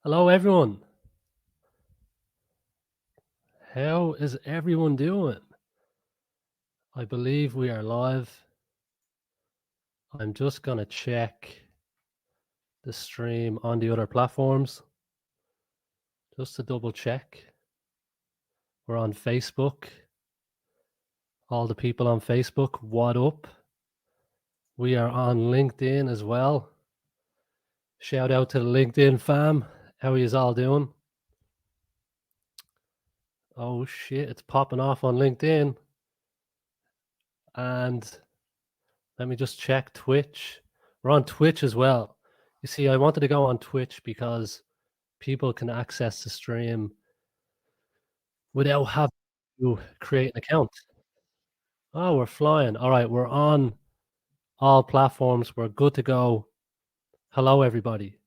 Hello, everyone. How is everyone doing? I believe we are live. I'm just going to check the stream on the other platforms just to double check. We're on Facebook. All the people on Facebook, what up? We are on LinkedIn as well. Shout out to the LinkedIn fam. How are you all doing? Oh shit, it's popping off on LinkedIn. And let me just check Twitch. We're on Twitch as well. You see, I wanted to go on Twitch because people can access the stream without having to create an account. Oh, we're flying. All right, we're on all platforms. We're good to go. Hello, everybody.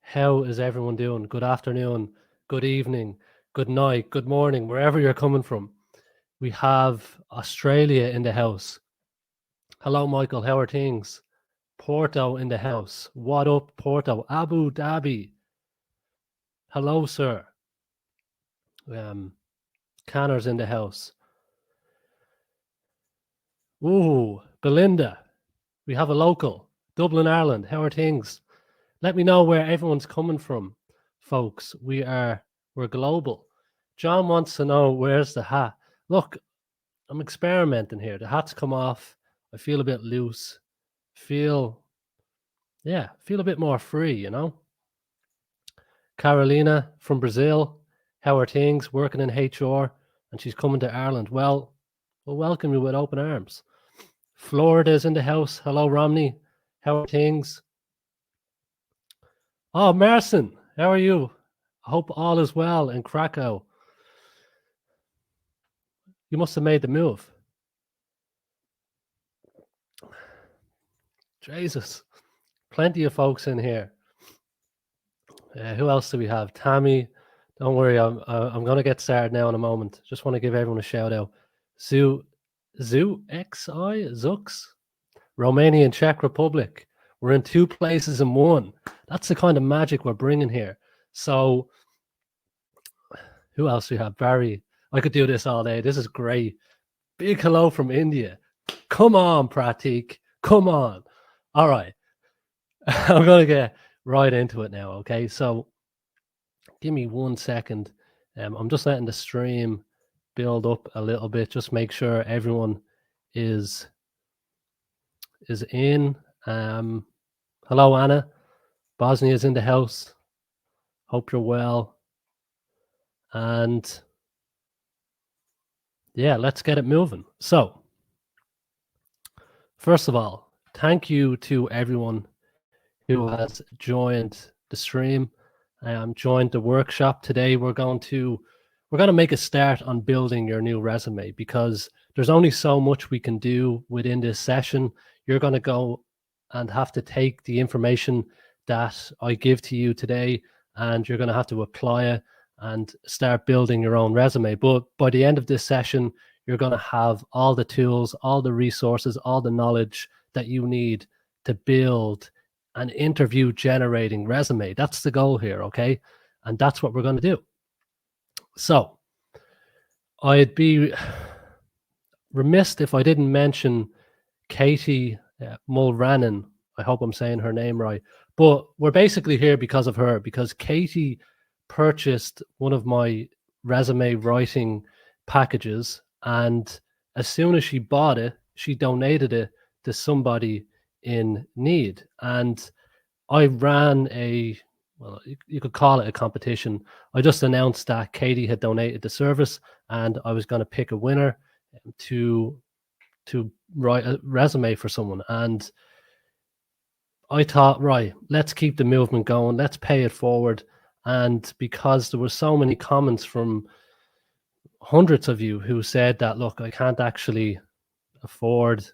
How is everyone doing? Good afternoon, good evening, good night, good morning, wherever you're coming from. We have Australia in the house. Hello, Michael. How are things? Porto in the house. What up, Porto? Abu Dhabi. Hello, sir. Canner's in the house. Ooh, Belinda. We have a local. Dublin, Ireland. How are things? Let me know where everyone's coming from, folks. We're global. John wants to know where's the hat. Look, I'm experimenting here. The hat's come off. I feel a bit loose. Feel a bit more free, you know? Carolina from Brazil. How are things? Working in HR, and she's coming to Ireland. Well, we'll welcome you with open arms. Florida's in the house. Hello, Romney. How are things? Oh, Marcin, how are you? I hope all is well in Krakow. You must have made the move. Jesus, plenty of folks in here. Who else do we have? Tammy, don't worry, I'm going to get started now in a moment. Just want to give everyone a shout out. Zoo XI, Zux, Romania and Czech Republic. We're in two places in one. That's the kind of magic we're bringing here. So, who else do we have? Barry. I could do this all day. This is great. Big hello from India. Come on, Pratik. Come on. All right. I'm going to get right into it now. Okay. So give me 1 second. I'm just letting the stream build up a little bit. Just make sure everyone is in. Hello, Anna. Bosnia's in the house. Hope you're well. And yeah, let's get it moving. So, first of all, thank you to everyone who has joined the stream, joined the workshop today. We're going to make a start on building your new resume because there's only so much we can do within this session. You're going to go and have to take the information that I give to you today, and you're going to have to apply it and start building your own resume. But by the end of this session, you're going to have all the tools, all the resources, all the knowledge that you need to build an interview generating resume. That's the goal here, okay? And that's what we're going to do. So I'd be remiss if I didn't mention Katie Mulranen. I hope I'm saying her name right. But we're basically here because of her, because Katie purchased one of my resume writing packages. And as soon as she bought it, she donated it to somebody in need. And I ran you could call it a competition. I just announced that Katie had donated the service and I was going to pick a winner to write a resume for someone. And I thought, right, let's keep the movement going. Let's pay it forward. And because there were so many comments from hundreds of you who said that, look, I can't actually afford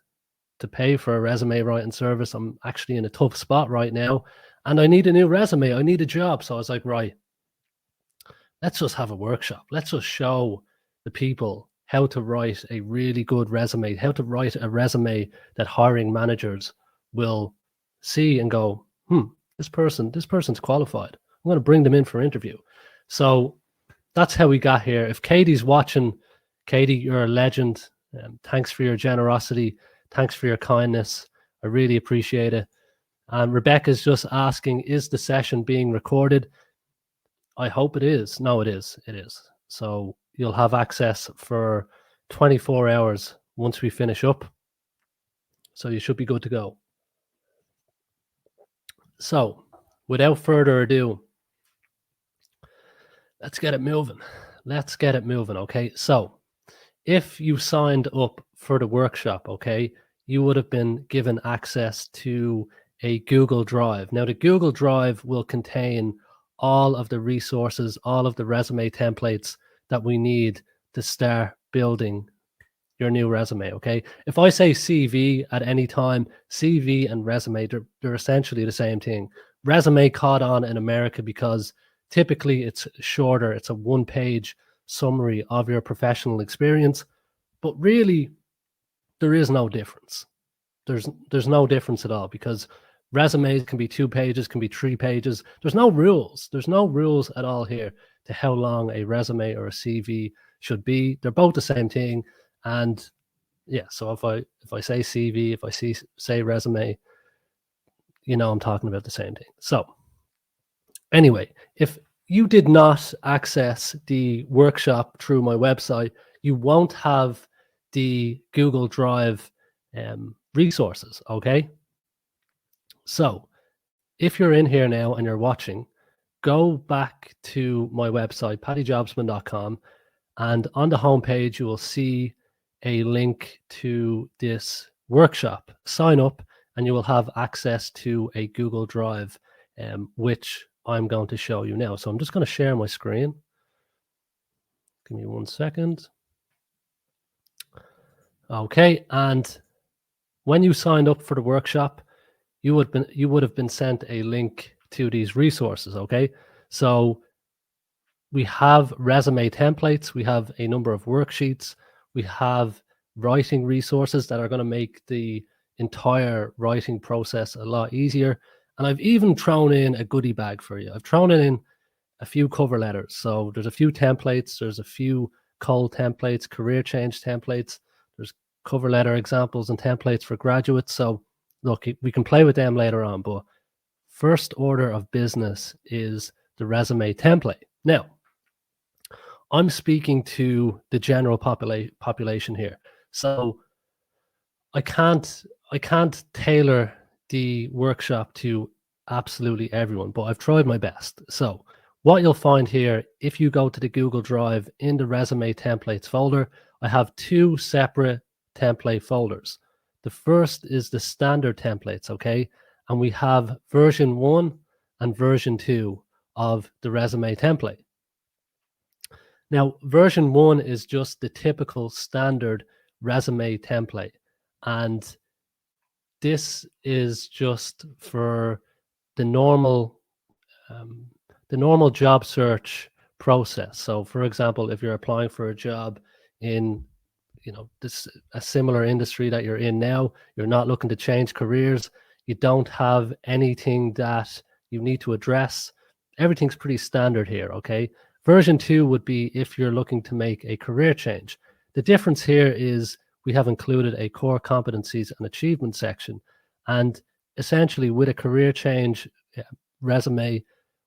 to pay for a resume writing service. I'm actually in a tough spot right now and I need a new resume. I need a job. So I was like, right, let's just have a workshop. Let's just show the people how to write a really good resume, how to write a resume that hiring managers will see and go, this person's qualified. I'm going to bring them in for interview. So that's how we got here. If Katie's watching, Katie, you're a legend. Thanks for your generosity. Thanks for your kindness. I really appreciate it. And Rebecca's just asking, is the session being recorded? I hope it is. No, it is. It is. So you'll have access for 24 hours once we finish up. So you should be good to go. So without further ado, let's get it moving. Let's get it moving. Okay. So if you signed up for the workshop, okay, you would have been given access to a Google Drive. Now, the Google Drive will contain all of the resources, all of the resume templates that we need to start building your new resume, okay? If I say CV at any time, CV and resume, they're essentially the same thing. Resume caught on in America because typically it's shorter. It's a one-page summary of your professional experience, but really there is no difference. There's no difference at all, because resumes can be 2 pages, can be 3 pages. There's no rules. There's no rules at all here to how long a resume or a CV should be. They're both the same thing. And yeah, so if I say CV, if I say resume, you know I'm talking about the same thing. So anyway, if you did not access the workshop through my website, you won't have the Google Drive resources, okay? So if you're in here now and you're watching, go back to my website, paddyjobsman.com, and on the homepage, you will see a link to this workshop. Sign up and you will have access to a Google Drive, which I'm going to show you now. So I'm just going to share my screen. Give me 1 second. Okay, and when you signed up for the workshop, you would have been sent a link to these resources, okay? So we have resume templates, we have a number of worksheets, we have writing resources that are going to make the entire writing process a lot easier. And I've even thrown in a goodie bag for you. I've thrown in a few cover letters. So there's a few templates, there's a few cold templates, career change templates, there's cover letter examples and templates for graduates. So look, we can play with them later on, but first order of business is the resume template. Now, I'm speaking to the general population here. So I can't tailor the workshop to absolutely everyone, but I've tried my best. So what you'll find here, if you go to the Google Drive in the resume templates folder, I have 2 separate template folders. The first is the standard templates, okay? And we have version 1 and version 2 of the resume template. Now, version 1 is just the typical standard resume template. And this is just for the normal job search process. So for example, if you're applying for a job in a similar industry that you're in now, you're not looking to change careers, you don't have anything that you need to address, everything's pretty standard here, okay? Version 2 would be if you're looking to make a career change. The difference here is we have included a core competencies and achievement section. And essentially with a career change resume,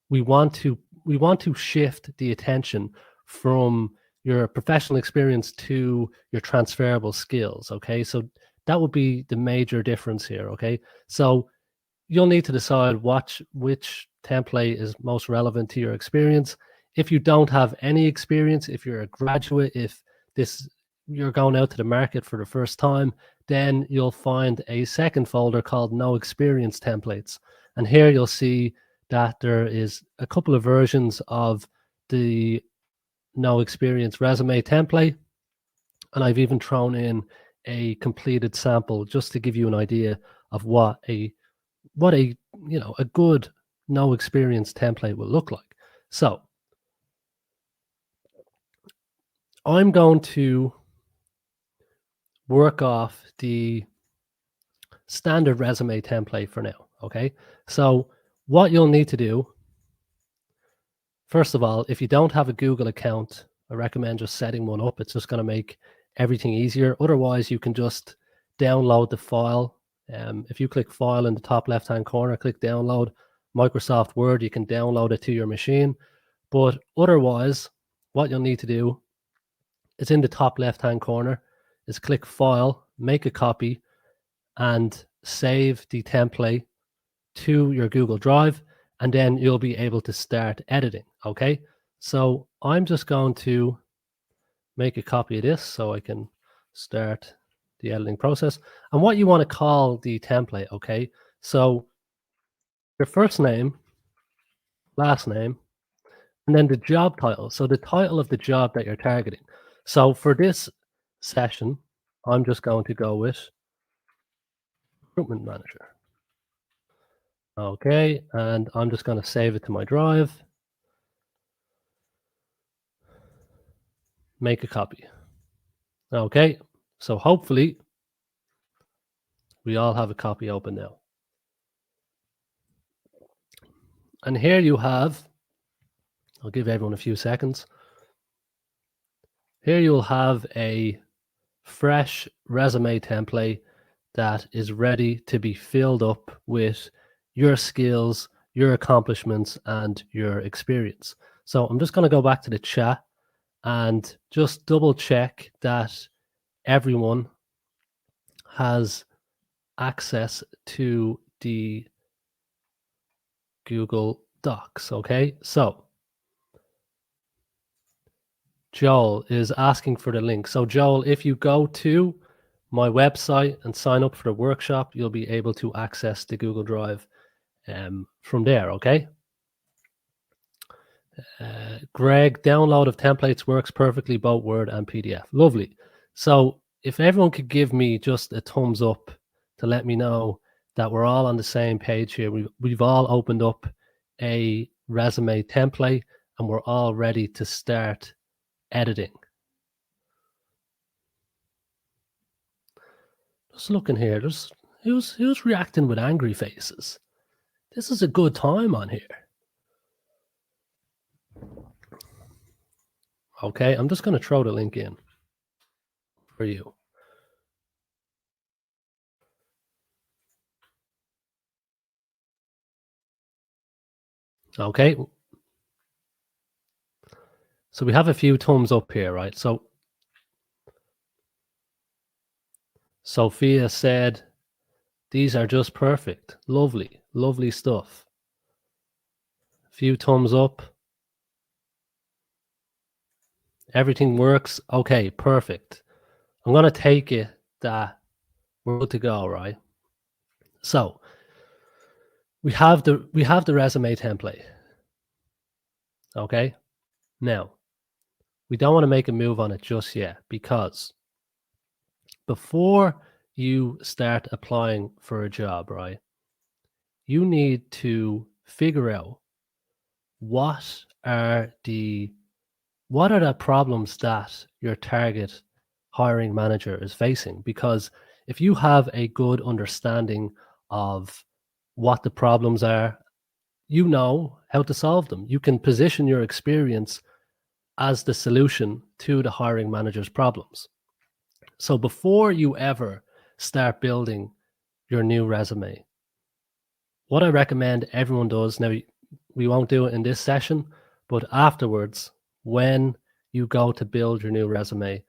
we want to shift the attention from your professional experience to your transferable skills, okay? So that would be the major difference here, okay? So you'll need to decide which template is most relevant to your experience. If you don't have any experience, if you're a graduate, if you're going out to the market for the first time, then you'll find a second folder called No Experience Templates. And here you'll see that there is a couple of versions of the No Experience resume template. And I've even thrown in a completed sample just to give you an idea of what a good No Experience template will look like. So I'm going to work off the standard resume template for now, okay? So what you'll need to do first of all, if you don't have a Google account, I recommend just setting one up. It's just going to make everything easier. Otherwise, you can just download the file. If you click File in the top left-hand corner, click Download Microsoft Word, you can download it to your machine. But otherwise, what you'll need to do is in the top left-hand corner is click File, make a copy, and save the template to your Google Drive, and then you'll be able to start editing. Okay, so I'm just going to make a copy of this so I can start the editing process. And what you want to call the template, okay? So your first name, last name, and then the job title. So the title of the job that you're targeting. So for this session, I'm just going to go with recruitment manager. Okay, and I'm just going to save it to my drive. Make a copy. Okay, so hopefully we all have a copy open now. And here you have, I'll give everyone a few seconds. Here you'll have a fresh resume template that is ready to be filled up with your skills, your accomplishments, and your experience. So I'm just going to go back to the chat and just double check that everyone has access to the Google Docs. Okay, so Joel is asking for the link. So Joel, if you go to my website and sign up for the workshop, you'll be able to access the Google Drive from there. Okay. Greg, download of templates works perfectly, both Word and PDF. Lovely. So if everyone could give me just a thumbs up to let me know that we're all on the same page here. We've all opened up a resume template and we're all ready to start editing. Just looking here, there's who's reacting with angry faces. This is a good time on here. Okay, I'm just going to throw the link in for you. Okay. So we have a few thumbs up here, right? So Sophia said, these are just perfect. Lovely, lovely stuff. A few thumbs up. Everything works. Okay, perfect. I'm going to take it that we're good to go, right? So we have the resume template. Okay. Now, we don't want to make a move on it just yet, because before you start applying for a job, right, you need to figure out what are the problems that your target hiring manager is facing. Because if you have a good understanding of what the problems are, you know how to solve them. You can position your experience as the solution to the hiring manager's problems. So before you ever start building your new resume, what I recommend everyone does, now we won't do it in this session, but afterwards, when you go to build your new resume,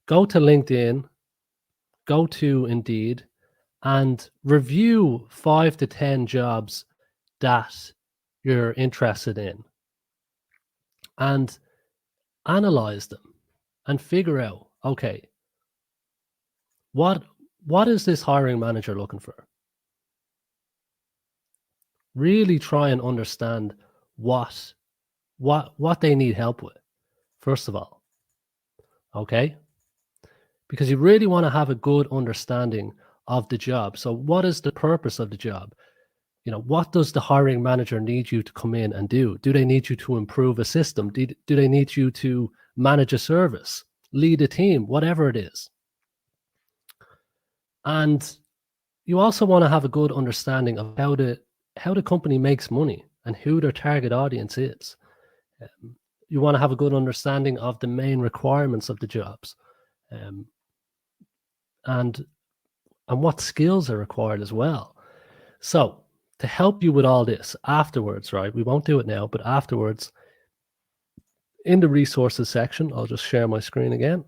go to LinkedIn, go to Indeed, and review 5 to 10 jobs that you're interested in and analyze them and figure out, okay, what is this hiring manager looking for? Really try and understand what they need help with, first of all. Okay? Because you really want to have a good understanding of the job. So what is the purpose of the job? You know, what does the hiring manager need you to come in and do? Do they need you to improve a system? Do they need you to manage a service, lead a team, whatever it is? And you also want to have a good understanding of how the company makes money and who their target audience is. You want to have a good understanding of the main requirements of the jobs, and what skills are required as well. So to help you with all this afterwards, right? We won't do it now, but afterwards, in the resources section, I'll just share my screen again.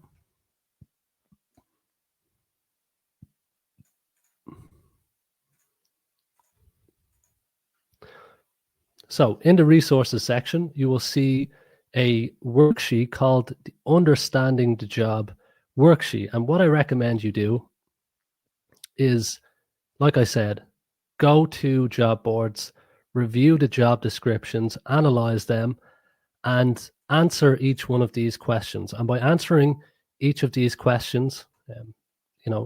So in the resources section, you will see a worksheet called the Understanding the Job worksheet. And what I recommend you do is, like I said, go to job boards, review the job descriptions, analyze them, and answer each one of these questions. And by answering each of these questions,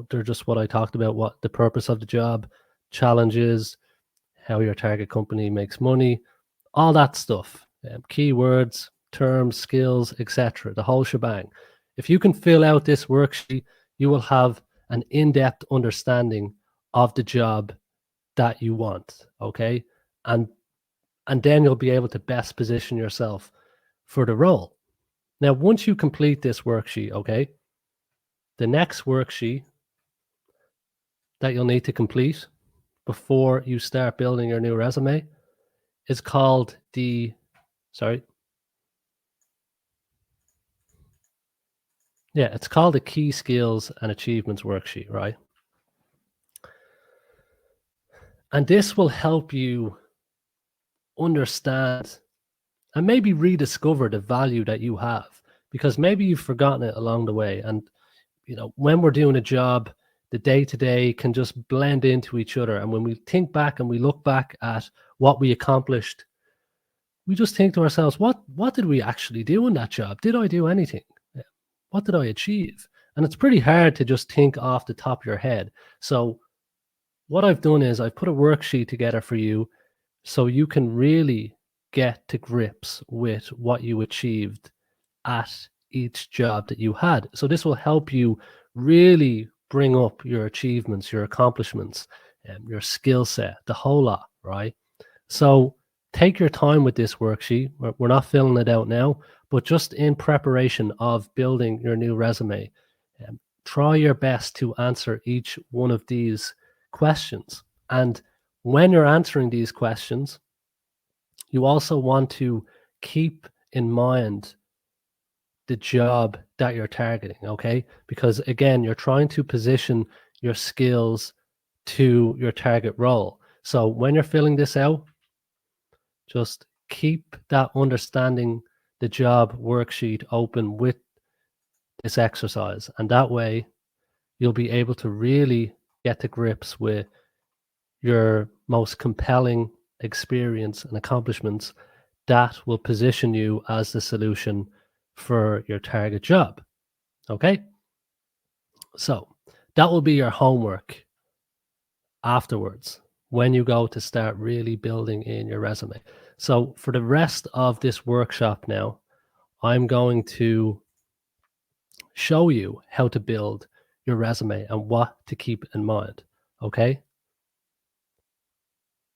they're just what I talked about, what the purpose of the job, challenges, how your target company makes money, all that stuff, keywords, terms, skills, etc., the whole shebang. If you can fill out this worksheet, you will have an in-depth understanding of the job that you want, okay? And then you'll be able to best position yourself for the role. Now, once you complete this worksheet, okay, the next worksheet that you'll need to complete before you start building your new resume is called the, it's called the Key Skills and Achievements worksheet, right? And this will help you understand and maybe rediscover the value that you have, because maybe you've forgotten it along the way. And, when we're doing a job, the day-to-day can just blend into each other. And when we think back and we look back at what we accomplished, we just think to ourselves, what did we actually do in that job? Did I do anything? What did I achieve? And it's pretty hard to just think off the top of your head. So what I've done is I've put a worksheet together for you so you can really get to grips with what you achieved at each job that you had. So this will help you really bring up your achievements, your accomplishments, your skill set, the whole lot, right? So take your time with this worksheet. We're not filling it out now, but just in preparation of building your new resume, try your best to answer each one of these questions. And when you're answering these questions, you also want to keep in mind the job that you're targeting, okay? Because again, you're trying to position your skills to your target role. So when you're filling this out, just keep that understanding the job worksheet open with this exercise. And that way you'll be able to really get to grips with your most compelling experience and accomplishments that will position you as the solution for your target job. Okay? So that will be your homework afterwards when you go to start really building in your resume. So for the rest of this workshop now, I'm going to show you how to build your resume and what to keep in mind. Okay?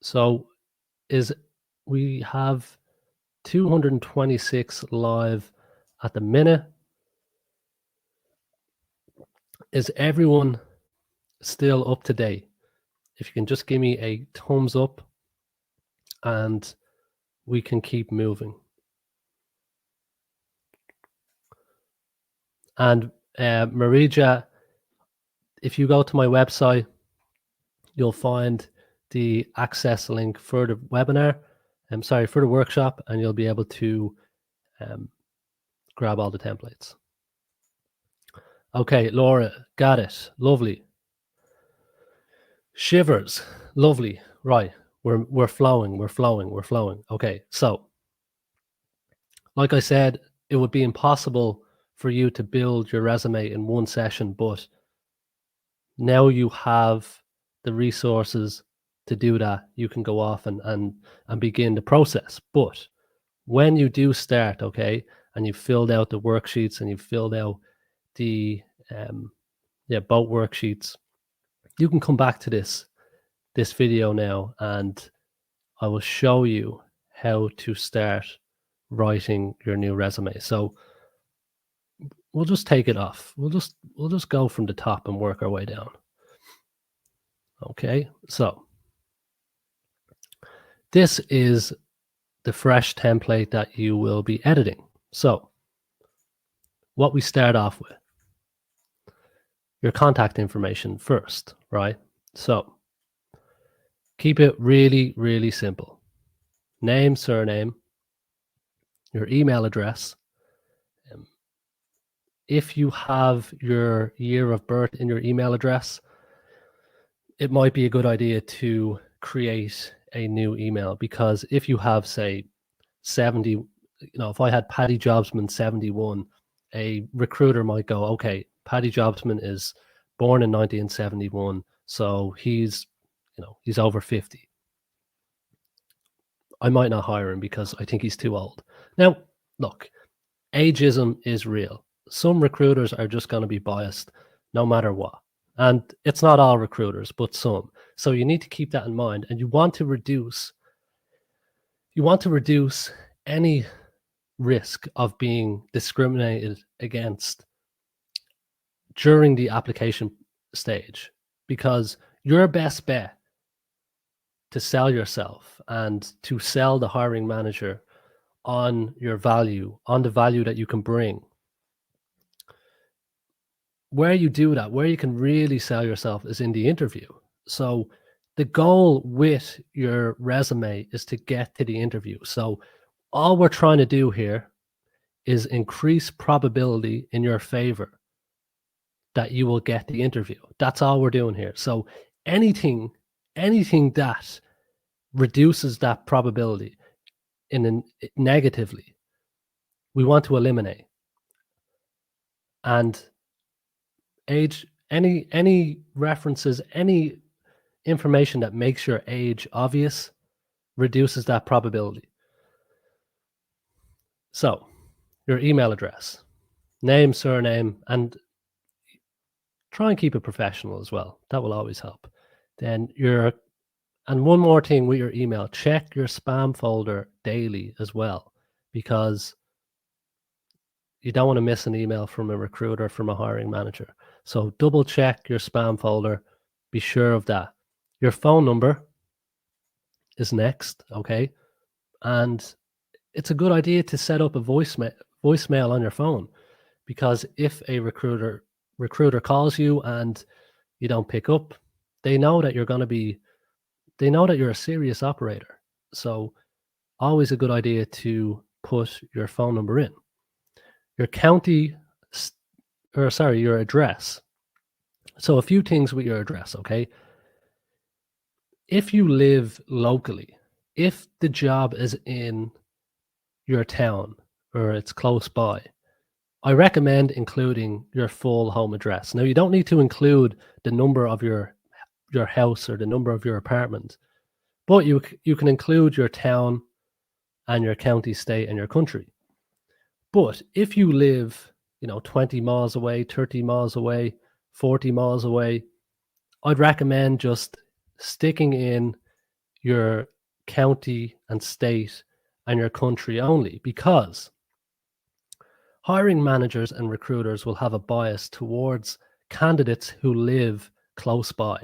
So we have 226 live at the minute. Is everyone still up to date? If you can just give me a thumbs up and we can keep moving. And Marija, if you go to my website, you'll find the access link for the webinar. For the workshop, and you'll be able to grab all the templates. Okay, Laura, got it. Lovely. Shivers, lovely. Right, we're flowing. Okay, so like I said, it would be impossible for you to build your resume in one session, but now you have the resources to do that. You can go off and begin the process. But when you do start, okay, and you've filled out the worksheets and you've filled out the both worksheets, you can come back to this video now and I will show you how to start writing your new resume. So we'll just take it off. We'll just go from the top and work our way down. Okay, so this is the fresh template that you will be editing. So what we start off with, your contact information first, right? So keep it really, really simple. Name, surname, your email address. If you have your year of birth in your email address, it might be a good idea to create a new email, because if you have, say, 70, if I had Paddy Jobsman 71, a recruiter might go, okay, Paddy Jobsman is born in 1971, so he's over 50. I might not hire him because I think he's too old. Now, look, ageism is real. Some recruiters are just going to be biased no matter what. And it's not all recruiters, but some. So you need to keep that in mind, and you want to reduce any risk of being discriminated against during the application stage, because your best bet to sell yourself and to sell the hiring manager on your value, on the value that you can bring, where you do that, where you can really sell yourself, is in the interview. So the goal with your resume is to get to the interview. So all we're trying to do here is increase probability in your favor that you will get the interview. That's all we're doing here. So anything that reduces that probability negatively, we want to eliminate. And age, any references, any information that makes your age obvious reduces that probability. So your email address, name, surname, and try and keep it professional as well. That will always help. Then and one more thing with your email, check your spam folder daily as well, because you don't want to miss an email from a recruiter, from a hiring manager. So double check your spam folder. Be sure of that. Your phone number is next, okay? And it's a good idea to set up a voicemail on your phone, because if a recruiter calls you and you don't pick up, they know that you're a serious operator. So always a good idea to put your phone number in. Your your address. So a few things with your address, okay? If you live locally, if the job is in your town or it's close by, I recommend including your full home address. Now, you don't need to include the number of your house or the number of your apartment, but you can include your town and your county, state, and your country. But if you live, 20 miles away, 30 miles away, 40 miles away, I'd recommend just sticking in your county and state and your country only, because hiring managers and recruiters will have a bias towards candidates who live close by.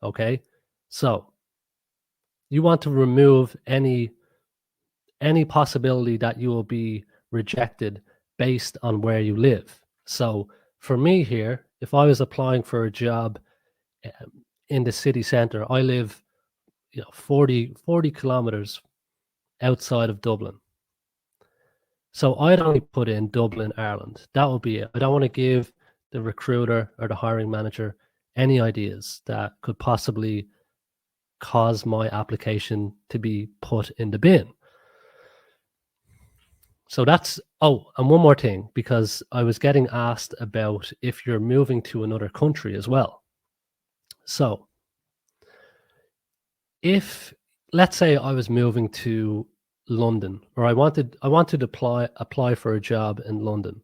Okay, so you want to remove any possibility that you will be rejected based on where you live. So for me here, if I was applying for a job in the city center, I live 40 kilometers outside of Dublin. So I'd only put in Dublin, Ireland. That would be it. I don't want to give the recruiter or the hiring manager any ideas that could possibly cause my application to be put in the bin. So that's, and one more thing, because I was getting asked about if you're moving to another country as well. So if, let's say I was moving to London, or I wanted to apply for a job in London,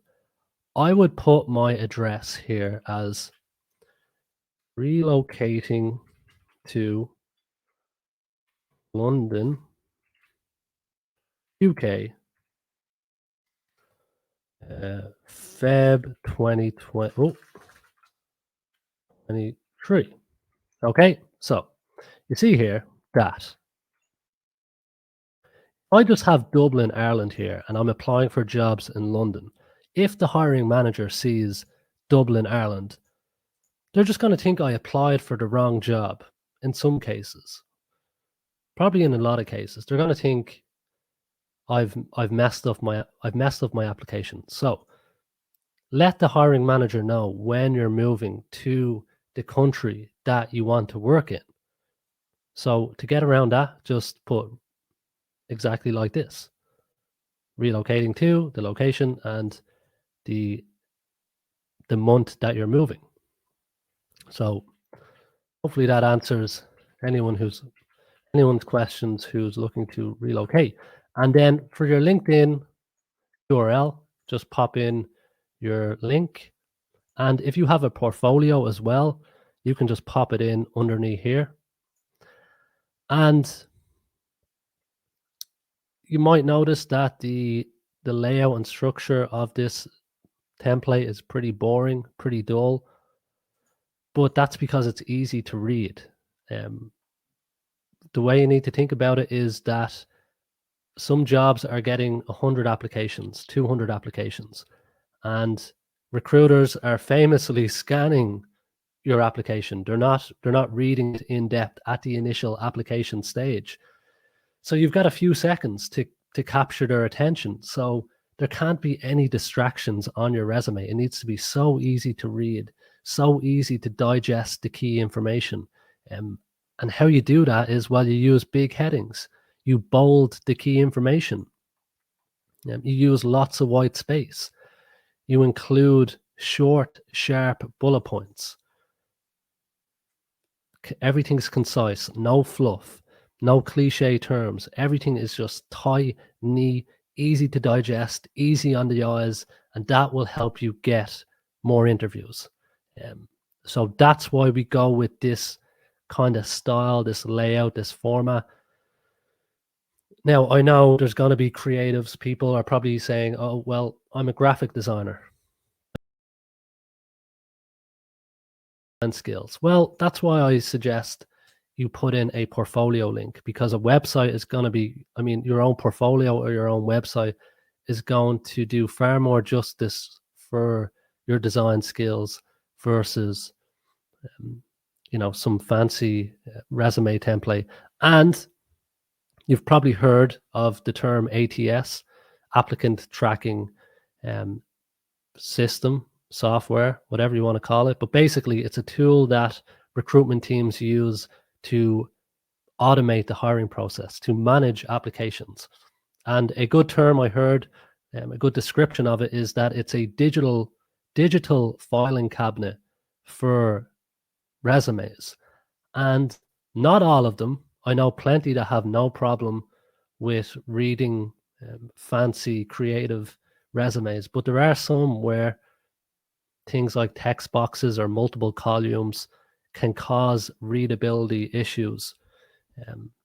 I would put my address here as relocating to London, UK, Feb 2020. Oh, 23. Okay, so you see here that I just have Dublin, Ireland here, and I'm applying for jobs in London. If the hiring manager sees Dublin, Ireland, they're just going to think I applied for the wrong job in some cases. Probably in a lot of cases. They're going to think I've messed up my application. So let the hiring manager know when you're moving to the country that you want to work in. So to get around that, just put exactly like this. Relocating to the location and the month that you're moving. So hopefully that answers anyone's questions who's looking to relocate. And then for your LinkedIn URL, just pop in your link. And if you have a portfolio as well, you can just pop it in underneath here. And you might notice that the layout and structure of this template is pretty boring, pretty dull, but that's because it's easy to read. The way you need to think about it is that some jobs are getting 100 applications, 200 applications, and recruiters are famously scanning your application. They're not reading it in depth at the initial application stage. So you've got a few seconds to capture their attention. So there can't be any distractions on your resume. It needs to be so easy to read, so easy to digest the key information. And how you do that is, well, you use big headings. You bold the key information. You use lots of white space. You include short, sharp bullet points. Everything's concise, no fluff, no cliche terms. Everything is just tiny, easy to digest, easy on the eyes, and that will help you get more interviews. So that's why we go with this kind of style, this layout, this format. Now, I know there's going to be creatives. People are probably saying, oh, well, I'm a graphic designer. And skills. Well, that's why I suggest you put in a portfolio link, because a website is going to be, I mean, your own portfolio or your own website is going to do far more justice for your design skills versus, some fancy resume template. And you've probably heard of the term ATS, applicant tracking system, software, whatever you want to call it. But basically, it's a tool that recruitment teams use to automate the hiring process, to manage applications. And a good term I heard, a good description of it, is that it's a digital filing cabinet for resumes. And not all of them. I know plenty that have no problem with reading fancy, creative resumes, but there are some where things like text boxes or multiple columns can cause readability issues.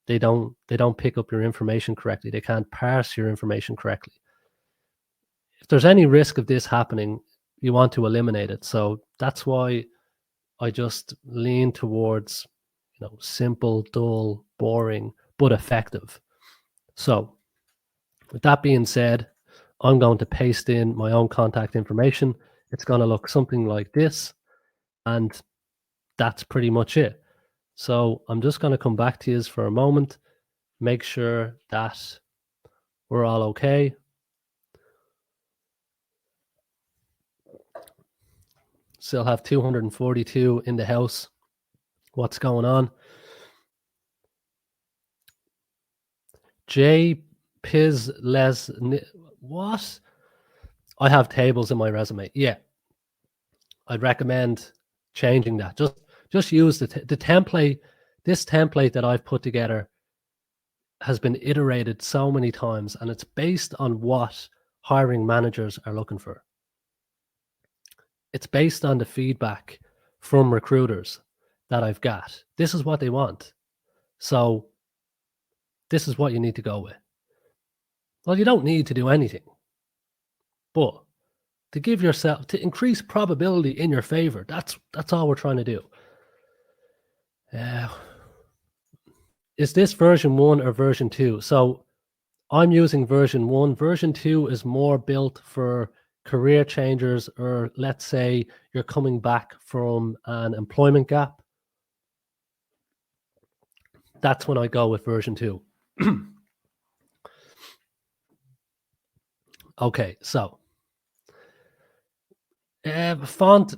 They don't pick up your information correctly. They can't parse your information correctly. If there's any risk of this happening, you want to eliminate it. So that's why I just lean towards, simple, dull, boring, but effective. So with that being said, I'm going to paste in my own contact information. It's going to look something like this, and that's pretty much it. So I'm just going to come back to you for a moment, make sure that we're all okay. Still have 242 in the house. What's going on? J Piz Les, what? I have tables in my resume. Yeah, I'd recommend changing that. Just use the template. This template that I've put together has been iterated so many times, and it's based on what hiring managers are looking for. It's based on the feedback from recruiters that I've got. This is what they want. So this is what you need to go with. Well, you don't need to do anything, but to give yourself, to increase probability in your favor. That's all we're trying to do. Is this version 1 or version 2? So I'm using version 1. Version 2 is more built for career changers, or let's say you're coming back from an employment gap. That's when I go with version 2. Okay, so font,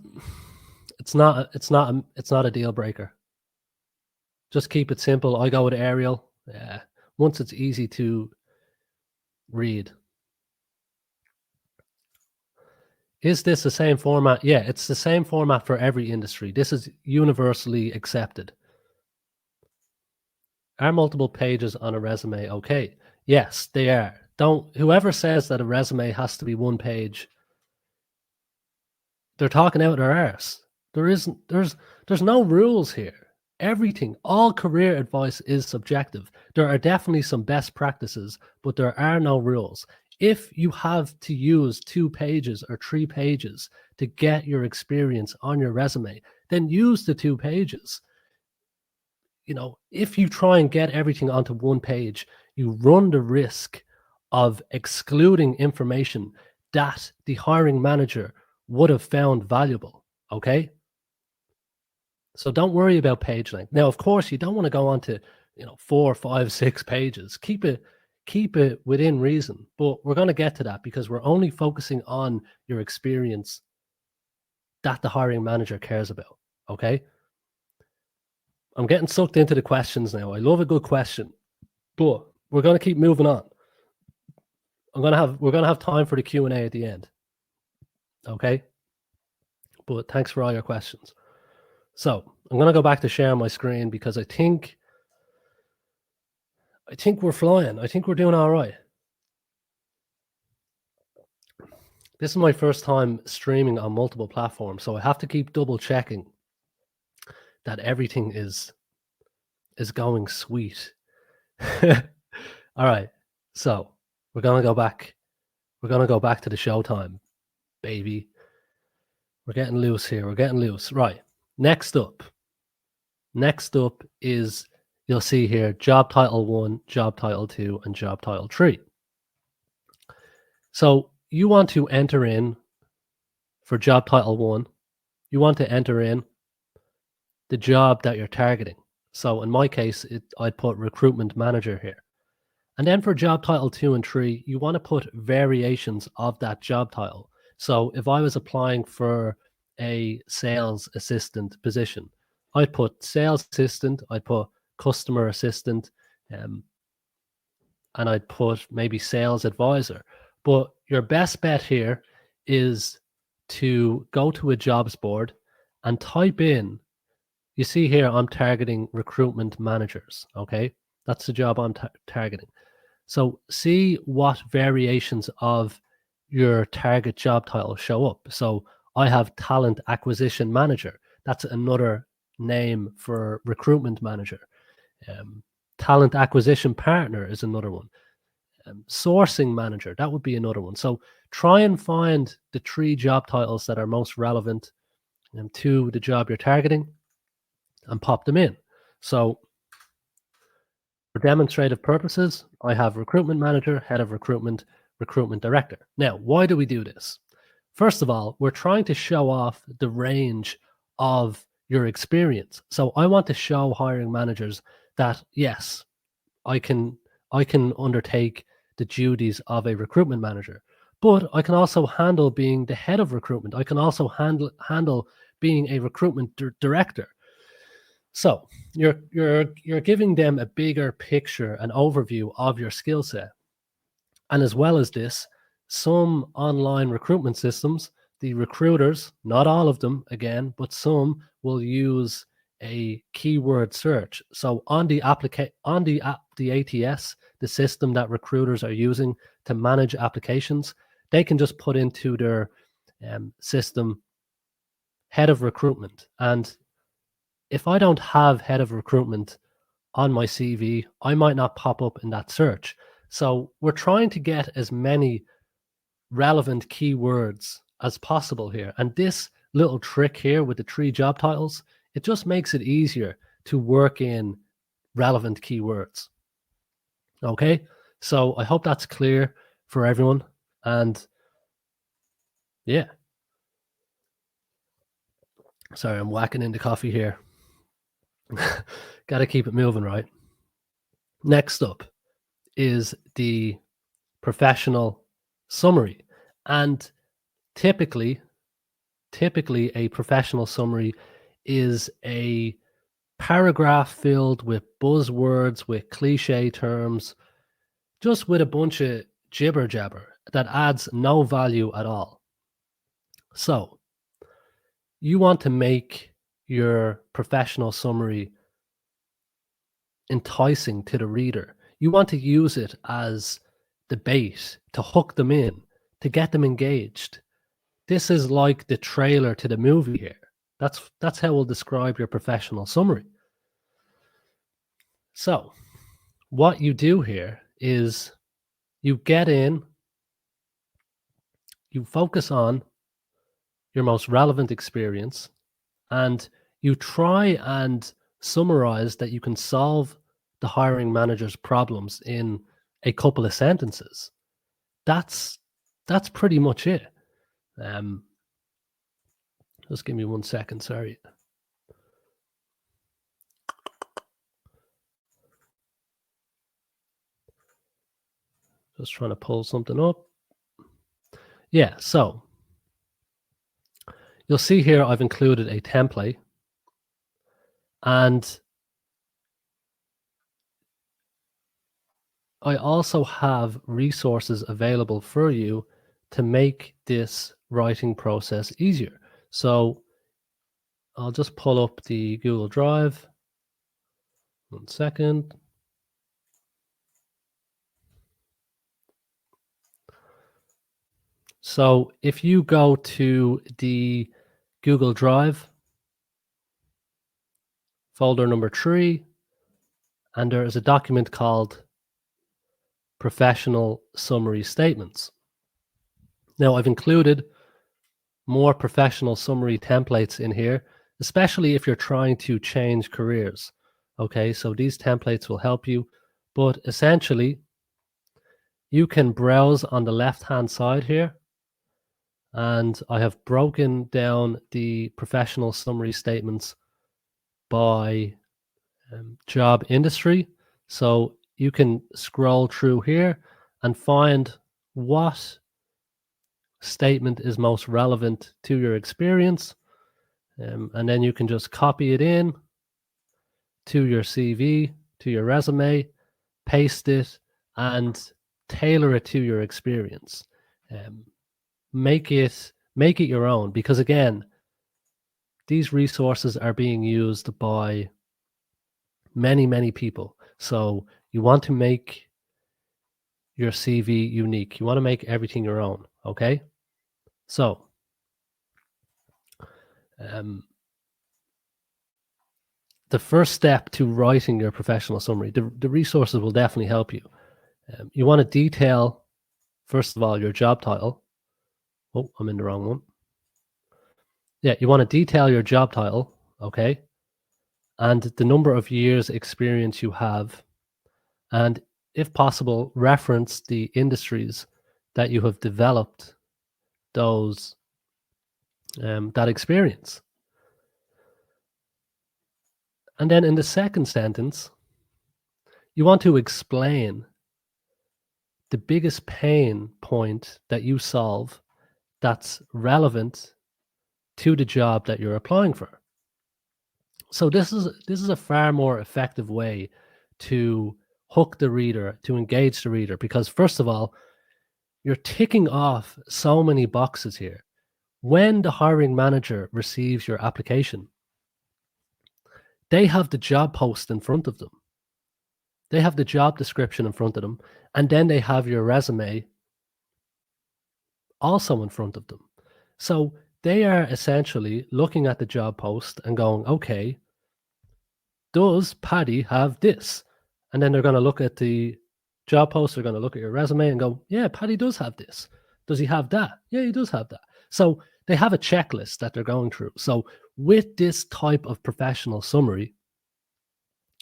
it's not a deal breaker. Just keep it simple. I go with Arial. Once it's easy to read. Is this the same format? Yeah, it's the same format for every industry. This is universally accepted. Are multiple pages on a resume okay? Yes, they are. Whoever says that a resume has to be one page, they're talking out their arse. There's no rules here. Everything, all career advice is subjective. There are definitely some best practices, but there are no rules. If you have to use 2 pages or 3 pages to get your experience on your resume, then use the 2 pages. You know, if you try and get everything onto 1 page, you run the risk of excluding information that the hiring manager would have found valuable. Okay. So don't worry about page length. Now, of course, you don't want to go on to, 4, 5, 6 pages. Keep it within reason. But we're going to get to that because we're only focusing on your experience that the hiring manager cares about. Okay. I'm getting sucked into the questions now. I love a good question, but we're going to keep moving on. We're going to have time for the Q&A at the end. Okay. But thanks for all your questions. So I'm going to go back to share my screen because I think we're flying. I think we're doing all right. This is my first time streaming on multiple platforms, so I have to keep double checking that everything is going sweet. All right. So we're going to go back. We're going to go back to the showtime, baby. We're getting loose here. We're getting loose. Right. Next up is, you'll see here, job title 1, job title 2, and job title 3. So you want to enter in for job title 1, you want to enter in the job that you're targeting. So in my case, I'd put recruitment manager here. And then for job title 2 and 3, you want to put variations of that job title. So if I was applying for a sales assistant position, I'd put sales assistant, I'd put customer assistant, and I'd put maybe sales advisor. But your best bet here is to go to a jobs board and type in, you see here, I'm targeting recruitment managers. Okay. That's the job I'm targeting. So see what variations of your target job title show up. So I have talent acquisition manager. That's another name for recruitment manager. Talent acquisition partner is another one. Sourcing manager, that would be another one. So try and find the 3 job titles that are most relevant to the job you're targeting and pop them in. So for demonstrative purposes, I have recruitment manager, head of recruitment, recruitment director. Now, why do we do this? First of all, we're trying to show off the range of your experience. So I want to show hiring managers that, yes, I can undertake the duties of a recruitment manager, but I can also handle being the head of recruitment. I can also handle being a recruitment director. So you're giving them a bigger picture, an overview of your skill set. And as well as this, some online recruitment systems, the recruiters, not all of them again, but some will use a keyword search. So on the ATS, the system that recruiters are using to manage applications, they can just put into their system head of recruitment. And if I don't have head of recruitment on my CV, I might not pop up in that search. So we're trying to get as many relevant keywords as possible here. And this little trick here with the 3 job titles, it just makes it easier to work in relevant keywords. Okay, so I hope that's clear for everyone. And yeah, sorry, I'm whacking into coffee here. Got to keep it moving, right? Next up is the professional summary. And typically a professional summary is a paragraph filled with buzzwords, with cliche terms, just with a bunch of jibber jabber that adds no value at all. So you want to make your professional summary enticing to the reader. You want to use it as the bait to hook them in, to get them engaged. This is like the trailer to the movie here. That's how we'll describe your professional summary. So what you do here is you get in, you focus on your most relevant experience, and you try and summarize that you can solve the hiring manager's problems in a couple of sentences. That's pretty much it. Just give me 1 second, sorry. Just trying to pull something up. Yeah, so you'll see here I've included a template, and I also have resources available for you to make this writing process easier. So I'll just pull up the Google Drive. 1 second. So if you go to the Google Drive, folder number 3, and there is a document called Professional Summary Statements. Now I've included more professional summary templates in here, especially if you're trying to change careers. Okay, so these templates will help you, but essentially you can browse on the left-hand side here, and I have broken down the professional summary statements by job industry. So you can scroll through here and find what statement is most relevant to your experience. And then you can just copy it in to your CV, to your resume, paste it, and tailor it to your experience. Make it your own, because again, these resources are being used by many people. So you want to make your CV unique. You want to make everything your own. Okay. So the first step to writing your professional summary, the resources will definitely help you. You want to detail, first of all, your job title. Oh, I'm in the wrong one. Yeah, you want to detail your job title, okay, and the number of years experience you have, and if possible, reference the industries that you have developed those that experience. And then in the second sentence, you want to explain the biggest pain point that you solve that's relevant to the job that you're applying for. So this is a far more effective way to hook the reader, to engage the reader, because first of all, you're ticking off so many boxes here. When the hiring manager receives your application, they have the job post in front of them. They have the job description in front of them, and then they have your resume also in front of them. So they are essentially looking at the job post and going, okay, does Paddy have this? And then they're going to look at the job post, they're going to look at your resume and go, yeah, Paddy does have this. Does he have that? Yeah, he does have that. So they have a checklist that they're going through. So with this type of professional summary,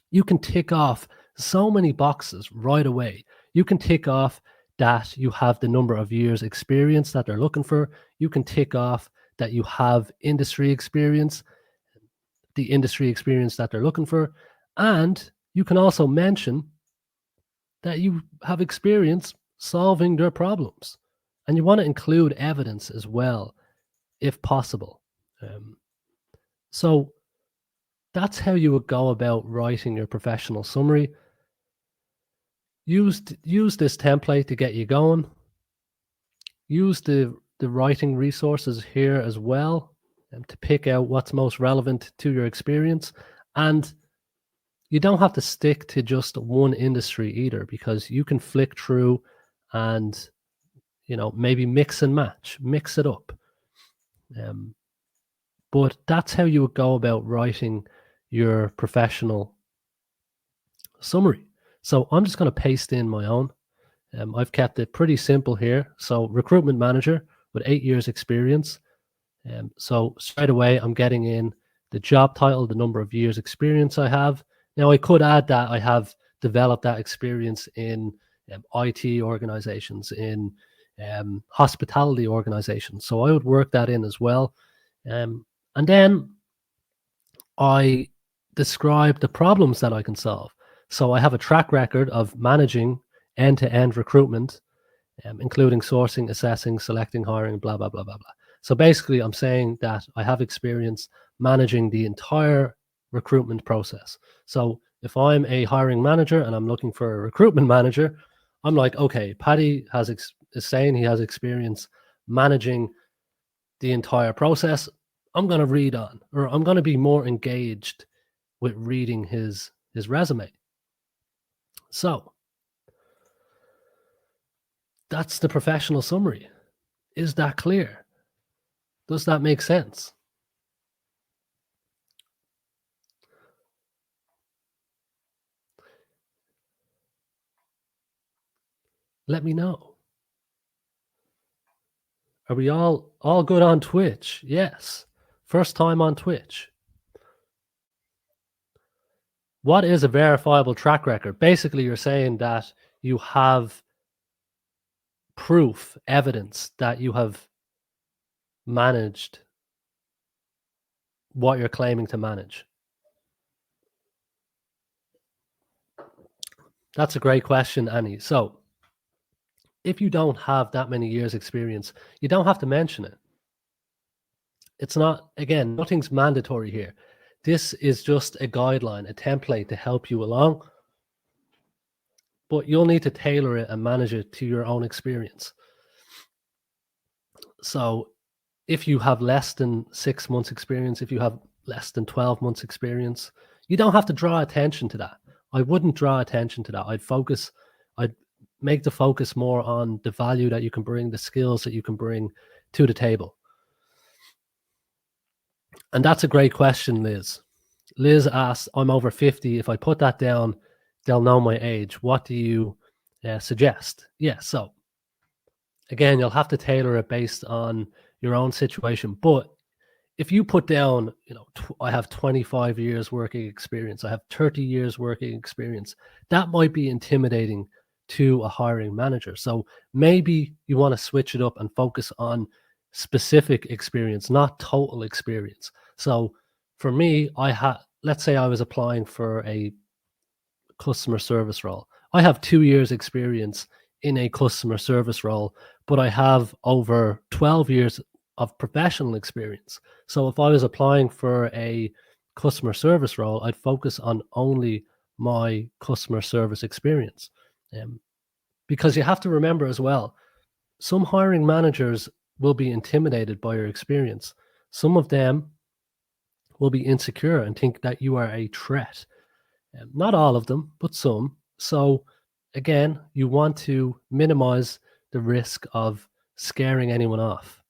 you can tick off so many boxes right away. You can tick off that you have the number of years experience that they're looking for. You can tick off that you have industry experience, the industry experience that they're looking for. And you can also mention that you have experience solving their problems. And you want to include evidence as well, if possible. So that's how you would go about writing your professional summary. Use this template to get you going. Use the writing resources here as well to pick out what's most relevant to your experience. And you don't have to stick to just one industry either, because you can flick through and maybe mix and match, mix it up. But that's how you would go about writing your professional summary. So I'm just going to paste in my own. I've kept it pretty simple here. So recruitment manager with 8 years experience. So straight away, I'm getting in the job title, the number of years experience I have. Now I could add that I have developed that experience in IT organizations, in hospitality organizations. So I would work that in as well. And then I describe the problems that I can solve. So I have a track record of managing end-to-end recruitment, including sourcing, assessing, selecting, hiring, blah, blah, blah, blah, blah. So basically, I'm saying that I have experience managing the entire recruitment process. So if I'm a hiring manager and I'm looking for a recruitment manager, I'm like, okay, Paddy is saying he has experience managing the entire process. I'm going to read on, or I'm going to be more engaged with reading his resume. So that's the professional summary. Is that clear? Does that make sense? Let me know. Are we all good on Twitch? Yes. First time on Twitch. What is a verifiable track record? Basically, you're saying that you have proof, evidence that you have managed what you're claiming to manage. That's a great question, Annie. So if you don't have that many years experience, you don't have to mention it. It's not, again, nothing's mandatory here. This is just a guideline, a template to help you along, but you'll need to tailor it and manage it to your own experience. So if you have less than 6 months experience, if you have less than 12 months experience, you don't have to draw attention to that. I wouldn't draw attention to that. I'd make the focus more on the value that you can bring, the skills that you can bring to the table. And that's a great question, Liz. Liz asked, I'm over 50. If I put that down, they'll know my age. What do you suggest? Yeah, so again, you'll have to tailor it based on your own situation. But if you put down, I have 25 years working experience, I have 30 years working experience, that might be intimidating to a hiring manager. So maybe you want to switch it up and focus on specific experience, not total experience. So for me, let's say I was applying for a customer service role. I have 2 years experience in a customer service role, but I have over 12 years of professional experience. So if I was applying for a customer service role, I'd focus on only my customer service experience. Because you have to remember as well, some hiring managers will be intimidated by your experience. Some of them will be insecure and think that you are a threat. Not all of them, but some. So again, you want to minimize the risk of scaring anyone off.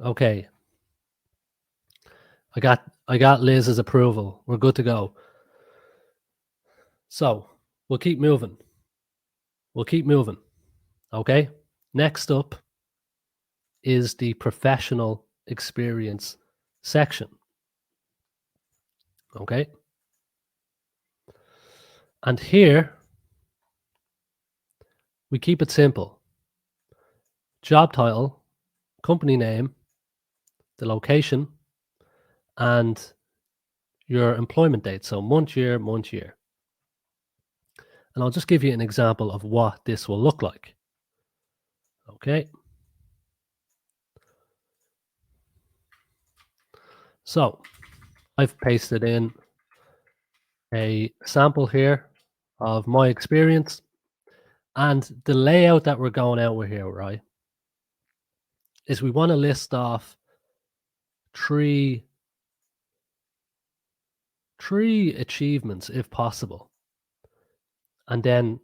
Okay. I got Liz's approval. We're good to go. So we'll keep moving. Okay. Next up, is the professional experience section. Okay. And here we keep it simple. Job title, company name, the location, and your employment date. So month, year, month, year. And I'll just give you an example of what this will look like. Okay. So I've pasted in a sample here of my experience, and the layout that we're going out with here, right, is we want to list off three achievements if possible, and then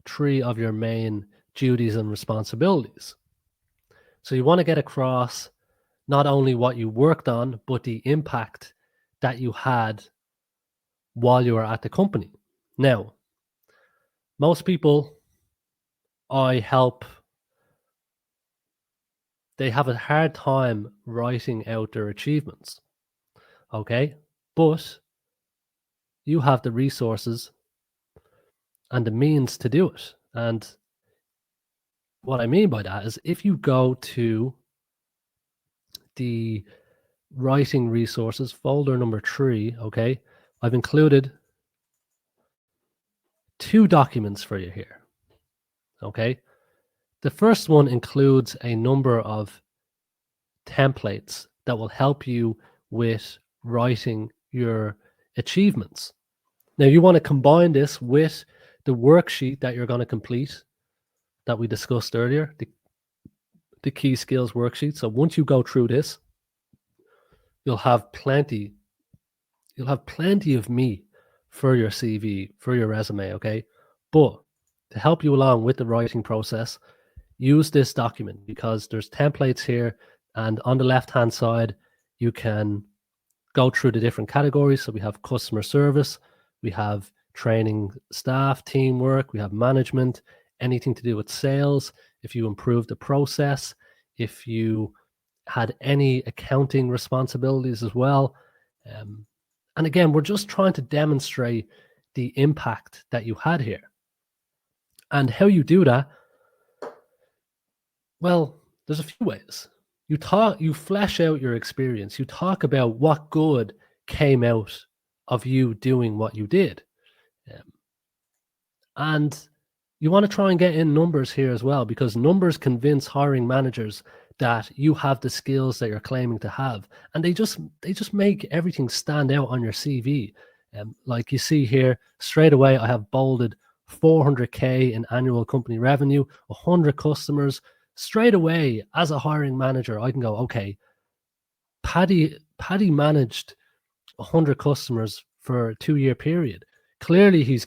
3 of your main duties and responsibilities. So you want to get across not only what you worked on, but the impact that you had while you were at the company. Now, most people I help, they have a hard time writing out their achievements. Okay. But you have the resources and the means to do it. And what I mean by that is if you go to the writing resources folder number 3, okay, I've included 2 documents for you here. Okay. The first one includes a number of templates that will help you with writing your achievements. Now, you want to combine this with the worksheet that you're going to complete that we discussed earlier, the key skills worksheet. So once you go through this, you'll have plenty of meat for your CV, for your resume, okay? But to help you along with the writing process, use this document because there's templates here, and on the left-hand side, you can go through the different categories. So we have customer service, we have training staff, teamwork, we have management, anything to do with sales, if you improve the process, if you had any accounting responsibilities as well. And again, we're just trying to demonstrate the impact that you had here. And how you do that, well, there's a few ways. You flesh out your experience. You talk about what good came out of you doing what you did. And you want to try and get in numbers here as well, because numbers convince hiring managers that you have the skills that you're claiming to have, and they just make everything stand out on your CV. Like you see here, straight away I have bolded 400K in annual company revenue, 100 customers. Straight away, as a hiring manager, I can go, okay, Paddy managed 100 customers for a 2-year period. Clearly he's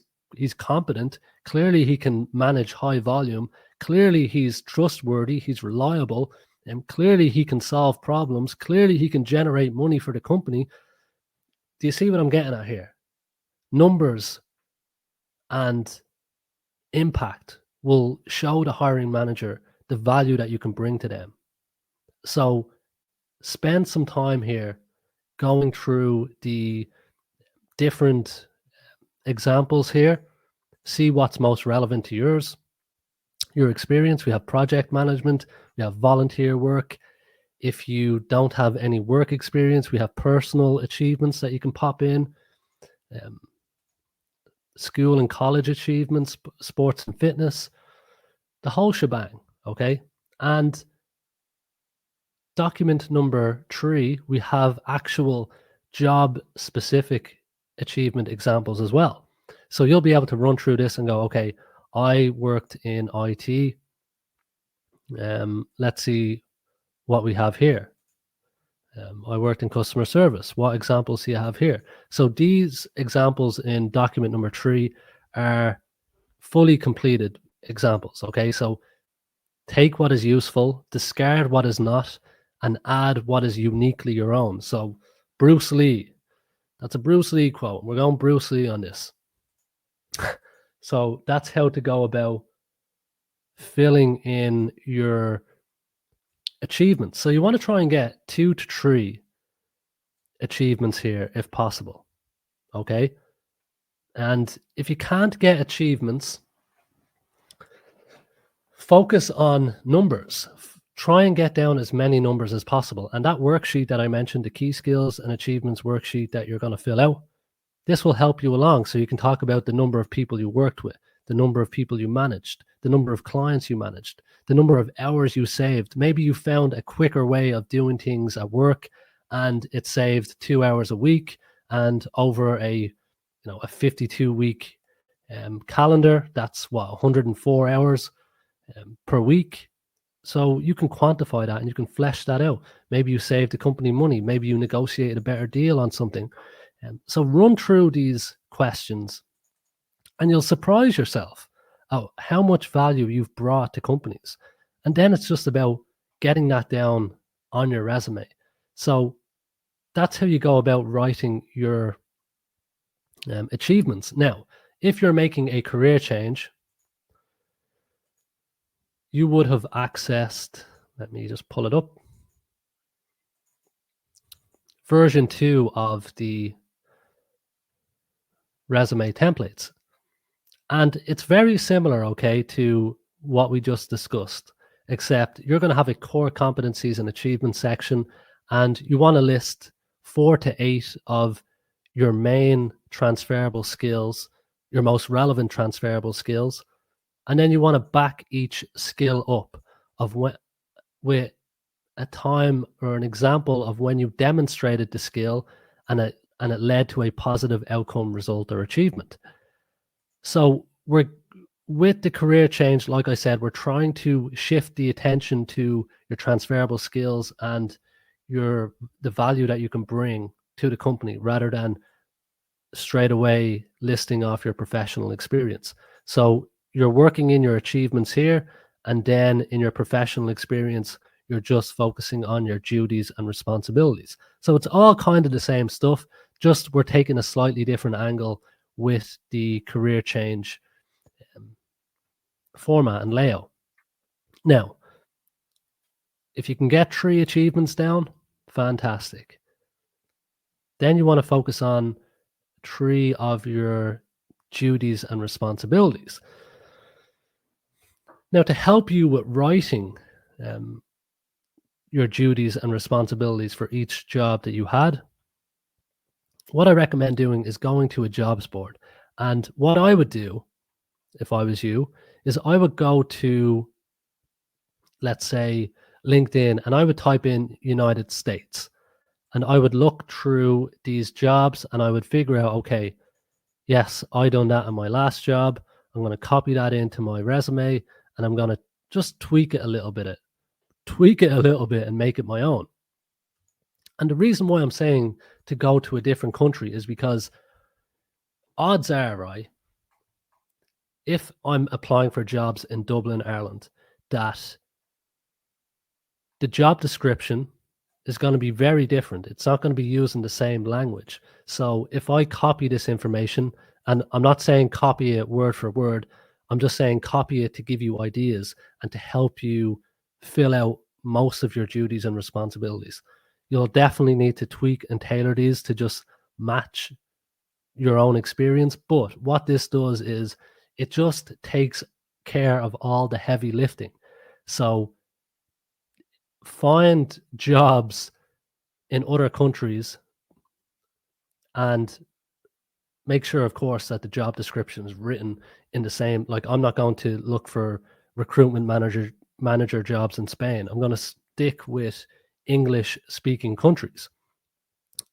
competent. Clearly he can manage high volume. Clearly he's trustworthy. He's reliable. And clearly he can solve problems. Clearly he can generate money for the company. Do you see what I'm getting at here? Numbers and impact will show the hiring manager the value that you can bring to them. So spend some time here going through the different examples here. See what's most relevant to your experience. We have project management, we have volunteer work. If you don't have any work experience, we have personal achievements that you can pop in, school and college achievements, sports and fitness, the whole shebang, okay? And document number 3, we have actual job-specific achievement examples as well. So you'll be able to run through this and go, okay, I worked in IT. Let's see what we have here. I worked in customer service. What examples do you have here? So these examples in document number 3 are fully completed examples, okay? So take what is useful, discard what is not, and add what is uniquely your own. So Bruce Lee, that's a Bruce Lee quote. We're going Bruce Lee on this. So that's how to go about filling in your achievements. So you want to try and get 2 to 3 achievements here if possible. Okay. And if you can't get achievements, focus on numbers. Try and get down as many numbers as possible. And that worksheet that I mentioned, the key skills and achievements worksheet that you're going to fill out, this will help you along. So you can talk about the number of people you worked with, the number of people you managed, the number of clients you managed, the number of hours you saved. Maybe you found a quicker way of doing things at work and it saved 2 hours a week, and over a 52-week calendar, that's what, 104 hours per week. So you can quantify that and you can flesh that out. Maybe you saved the company money. Maybe you negotiated a better deal on something. So run through these questions and you'll surprise yourself how much value you've brought to companies. And then it's just about getting that down on your resume. So that's how you go about writing your achievements. Now, if you're making a career change, you would have accessed, let me just pull it up, version 2 of the resume templates. And it's very similar, okay, to what we just discussed, except you're going to have a core competencies and achievements section, and you want to list 4 to 8 of your main transferable skills, your most relevant transferable skills. And then you want to back each skill up with a time or an example of when you demonstrated the skill and it led to a positive outcome, result, or achievement. So with the career change, like I said, we're trying to shift the attention to your transferable skills and the value that you can bring to the company rather than straight away listing off your professional experience. So you're working in your achievements here, and then in your professional experience, you're just focusing on your duties and responsibilities. So it's all kind of the same stuff, just we're taking a slightly different angle with the career change format and layout. Now, if you can get 3 achievements down, fantastic. Then you want to focus on 3 of your duties and responsibilities. Now, to help you with writing your duties and responsibilities for each job that you had, what I recommend doing is going to a jobs board. And what I would do if I was you is I would go to, let's say, LinkedIn, and I would type in United States, and I would look through these jobs and I would figure out, okay, yes, I done that in my last job. I'm going to copy that into my resume and I'm going to just tweak it a little bit and make it my own. And the reason why I'm saying to go to a different country is because odds are, right, if I'm applying for jobs in Dublin, Ireland, that the job description is going to be very different. It's not going to be using the same language. So if I copy this information, and I'm not saying copy it word for word, I'm just saying copy it to give you ideas and to help you fill out most of your duties and responsibilities. You'll definitely need to tweak and tailor these to just match your own experience. But what this does is it just takes care of all the heavy lifting. So find jobs in other countries and make sure, of course, that the job description is written in the same, like I'm not going to look for recruitment manager jobs in Spain. I'm going to stick with English speaking countries.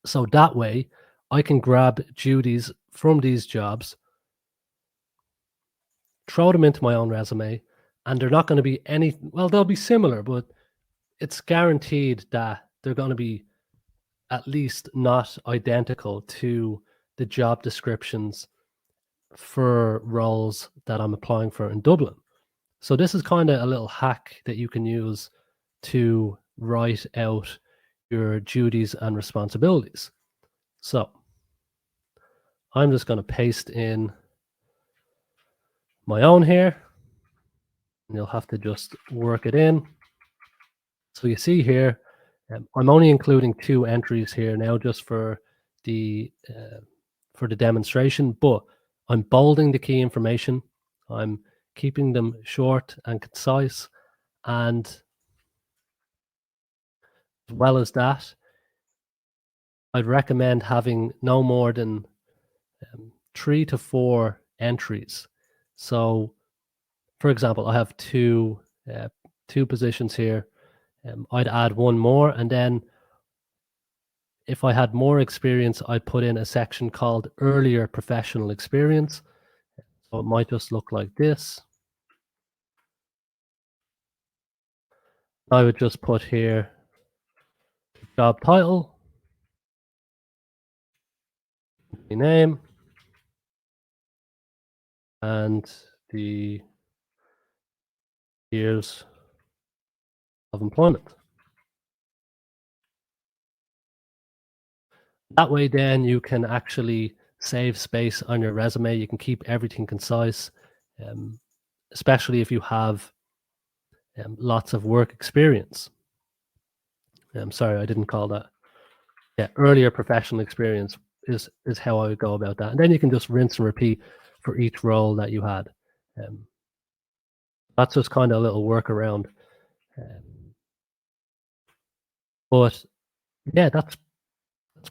So that way I can grab duties from these jobs, throw them into my own resume, and they're not going to be well, they'll be similar, but it's guaranteed that they're going to be at least not identical to the job descriptions for roles that I'm applying for in Dublin. So this is kind of a little hack that you can use to write out your duties and responsibilities. So I'm just going to paste in my own here, and you'll have to just work it in. So you see here, I'm only including 2 entries here now just for the demonstration, but I'm bolding the key information. I'm keeping them short and concise, and as well as that, I'd recommend having no more than 3 to 4 entries. So, for example, I have two positions here. I'd add one more, and then if I had more experience, I'd put in a section called earlier professional experience. So it might just look like this. I would just put here job title, name, and the years of employment. That way, then you can actually save space on your resume. You can keep everything concise, especially if you have lots of work experience. I'm sorry, I didn't call that. Yeah, earlier professional experience is how I would go about that. And then you can just rinse and repeat for each role that you had. That's just kind of a little workaround. But yeah, that's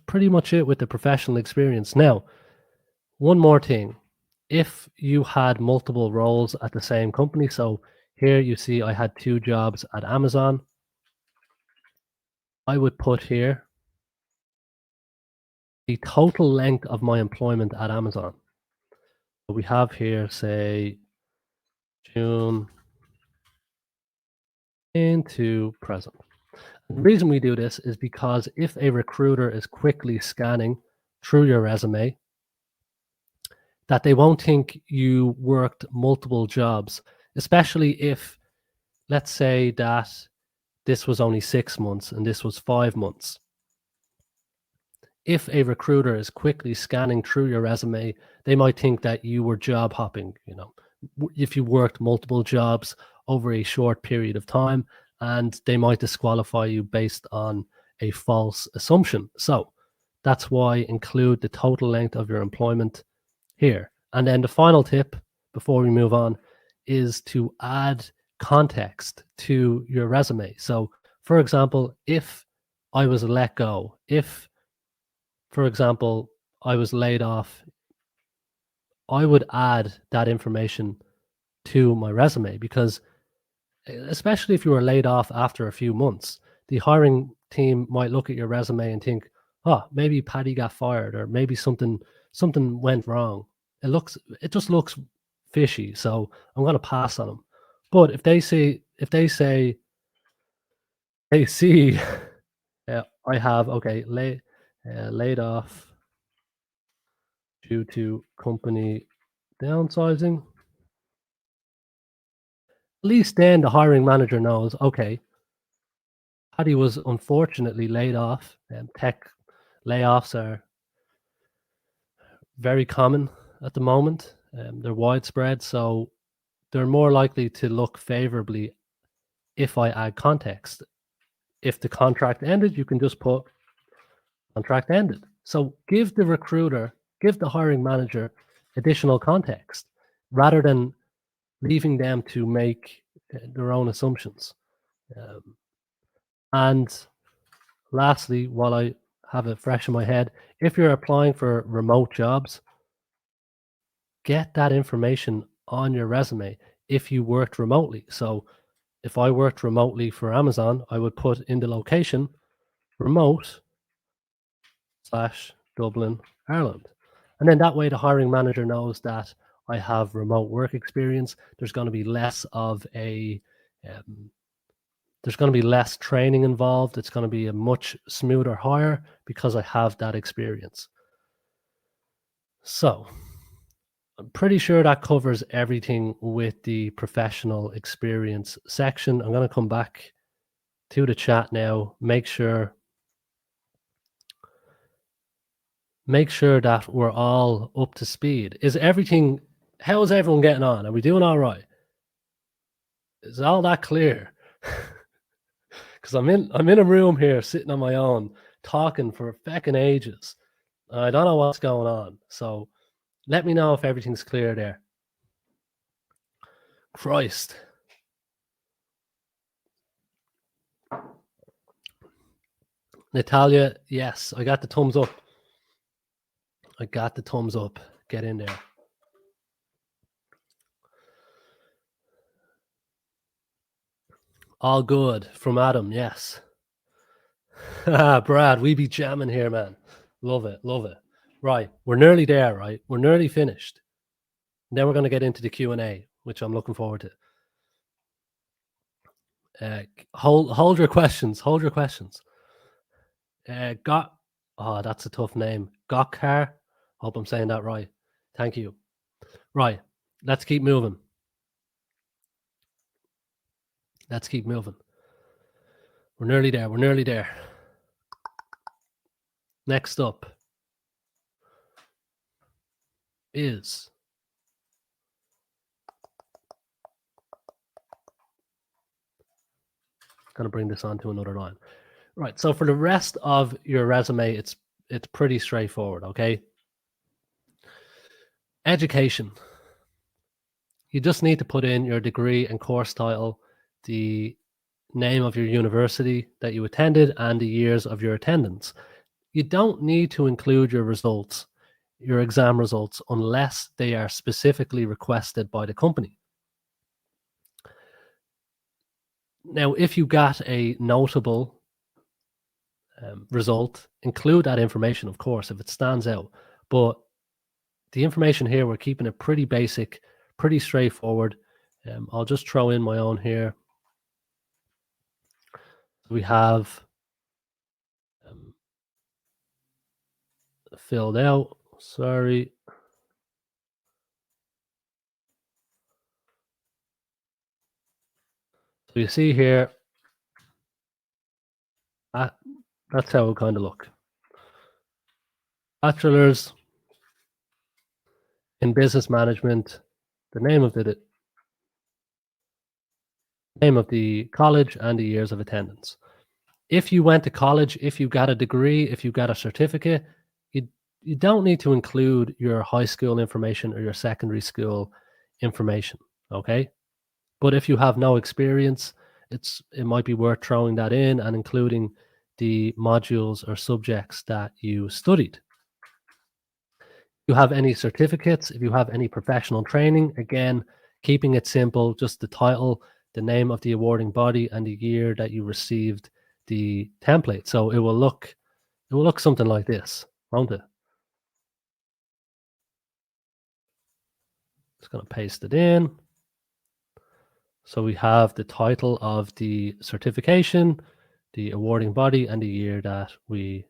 pretty much it with the professional experience. Now, one more thing. If you had multiple roles at the same company, so here you see I had 2 jobs at Amazon, I would put here the total length of my employment at Amazon. So we have here, say, June into present. The reason we do this is because if a recruiter is quickly scanning through your resume, that they won't think you worked multiple jobs, especially if, let's say that this was only 6 months and this was 5 months. If a recruiter is quickly scanning through your resume, they might think that you were job hopping, if you worked multiple jobs over a short period of time, and they might disqualify you based on a false assumption. So that's why include the total length of your employment here. And then the final tip before we move on is to add context to your resume. So, for example, if I was let go, if, for example, I was laid off, I would add that information to my resume because, especially if you were laid off after a few months, the hiring team might look at your resume and think, oh, maybe Paddy got fired, or maybe something went wrong. It just looks fishy, so I'm going to pass on them. But if they say they see I have laid off due to company downsizing, at least then the hiring manager knows, okay, Paddy was unfortunately laid off, and tech layoffs are very common at the moment. They're widespread, so they're more likely to look favorably if I add context. If the contract ended, you can just put contract ended. So give the hiring manager additional context rather than leaving them to make their own assumptions. And lastly, while I have it fresh in my head, if you're applying for remote jobs, get that information on your resume if you worked remotely. So if I worked remotely for Amazon, I would put in the location remote / Dublin, Ireland. And then that way the hiring manager knows that I have remote work experience. There's going to be less training involved. It's going to be a much smoother hire because I have that experience. So I'm pretty sure that covers everything with the professional experience section. I'm going to come back to the chat now. Make sure that we're all up to speed. How is everyone getting on? Are we doing all right? Is all that clear? because I'm in a room here sitting on my own talking for feckin' ages. I don't know what's going on. So let me know if everything's clear there. Christ. Natalia, yes, I got the thumbs up. I got the thumbs up. Get in there. All good from Adam, yes. Brad, we be jamming here, man. Love it, love it. Right, we're nearly there, right? We're nearly finished. Then we're going to get into the Q&A, which I'm looking forward to. Hold your questions. Hold your questions. Oh, that's a tough name. Gokar. Hope I'm saying that right. Thank you. Right, let's keep moving. Let's keep moving. We're nearly there. We're nearly there. Next up is going to bring this onto another line. Right. So for the rest of your resume, it's pretty straightforward. Okay. Education. You just need to put in your degree and course title, the name of your university that you attended, and the years of your attendance. You don't need to include your results, your exam results, unless they are specifically requested by the company. Now, if you got a notable result, include that information, of course, if it stands out. But the information here, we're keeping it pretty basic, pretty straightforward. I'll just throw in my own here. We have filled out. Sorry. So you see here, that's how it kind of look. Bachelor's in business management, the name of the college and the years of attendance. If you went to college, if you got a degree, if you got a certificate, you don't need to include your high school information or your secondary school information, okay? But if you have no experience, it might be worth throwing that in and including the modules or subjects that you studied. If you have any certificates, if you have any professional training, again, keeping it simple, just the title, the name of the awarding body, and the year that you received the template. So it will look something like this, won't it? Just going to paste it in. So we have the title of the certification, the awarding body, and the year that we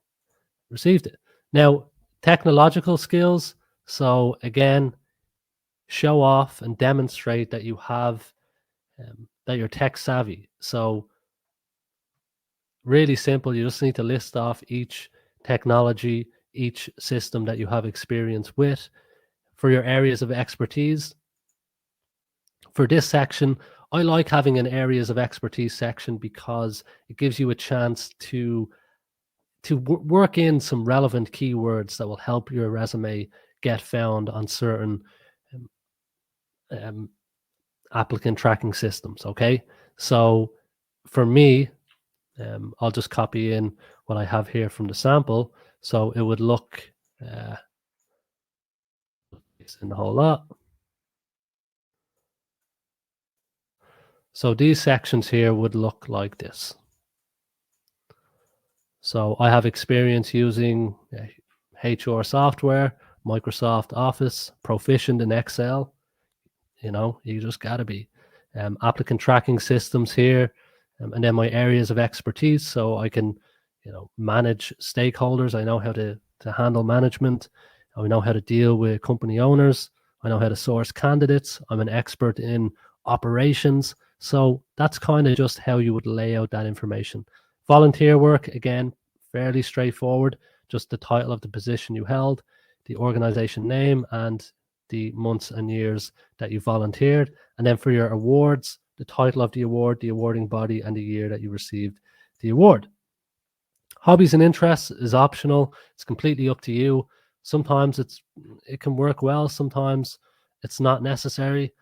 received it. Now, technological skills. So again, show off and demonstrate that you have, that you're tech savvy. So really simple. You just need to list off each technology, each system that you have experience with for your areas of expertise. For this section, I like having an areas of expertise section because it gives you a chance to work in some relevant keywords that will help your resume get found on certain applicant tracking systems. Okay, so for me, I'll just copy in what I have here from the sample. So it would look in the whole lot. So these sections here would look like this. So I have experience using HR software, Microsoft Office, proficient in Excel. You know, you just got to be. Applicant tracking systems here, and then my areas of expertise. So I can, manage stakeholders. I know how to handle management. I know how to deal with company owners. I know how to source candidates. I'm an expert in operations. So that's kind of just how you would lay out that information. Volunteer work, again, fairly straightforward. Just the title of the position you held, the organization name, and the months and years that you volunteered. And then for your awards, the title of the award, the awarding body, and the year that you received the award. Hobbies and interests is optional. It's completely up to you. Sometimes it can work well. Sometimes it's not necessary.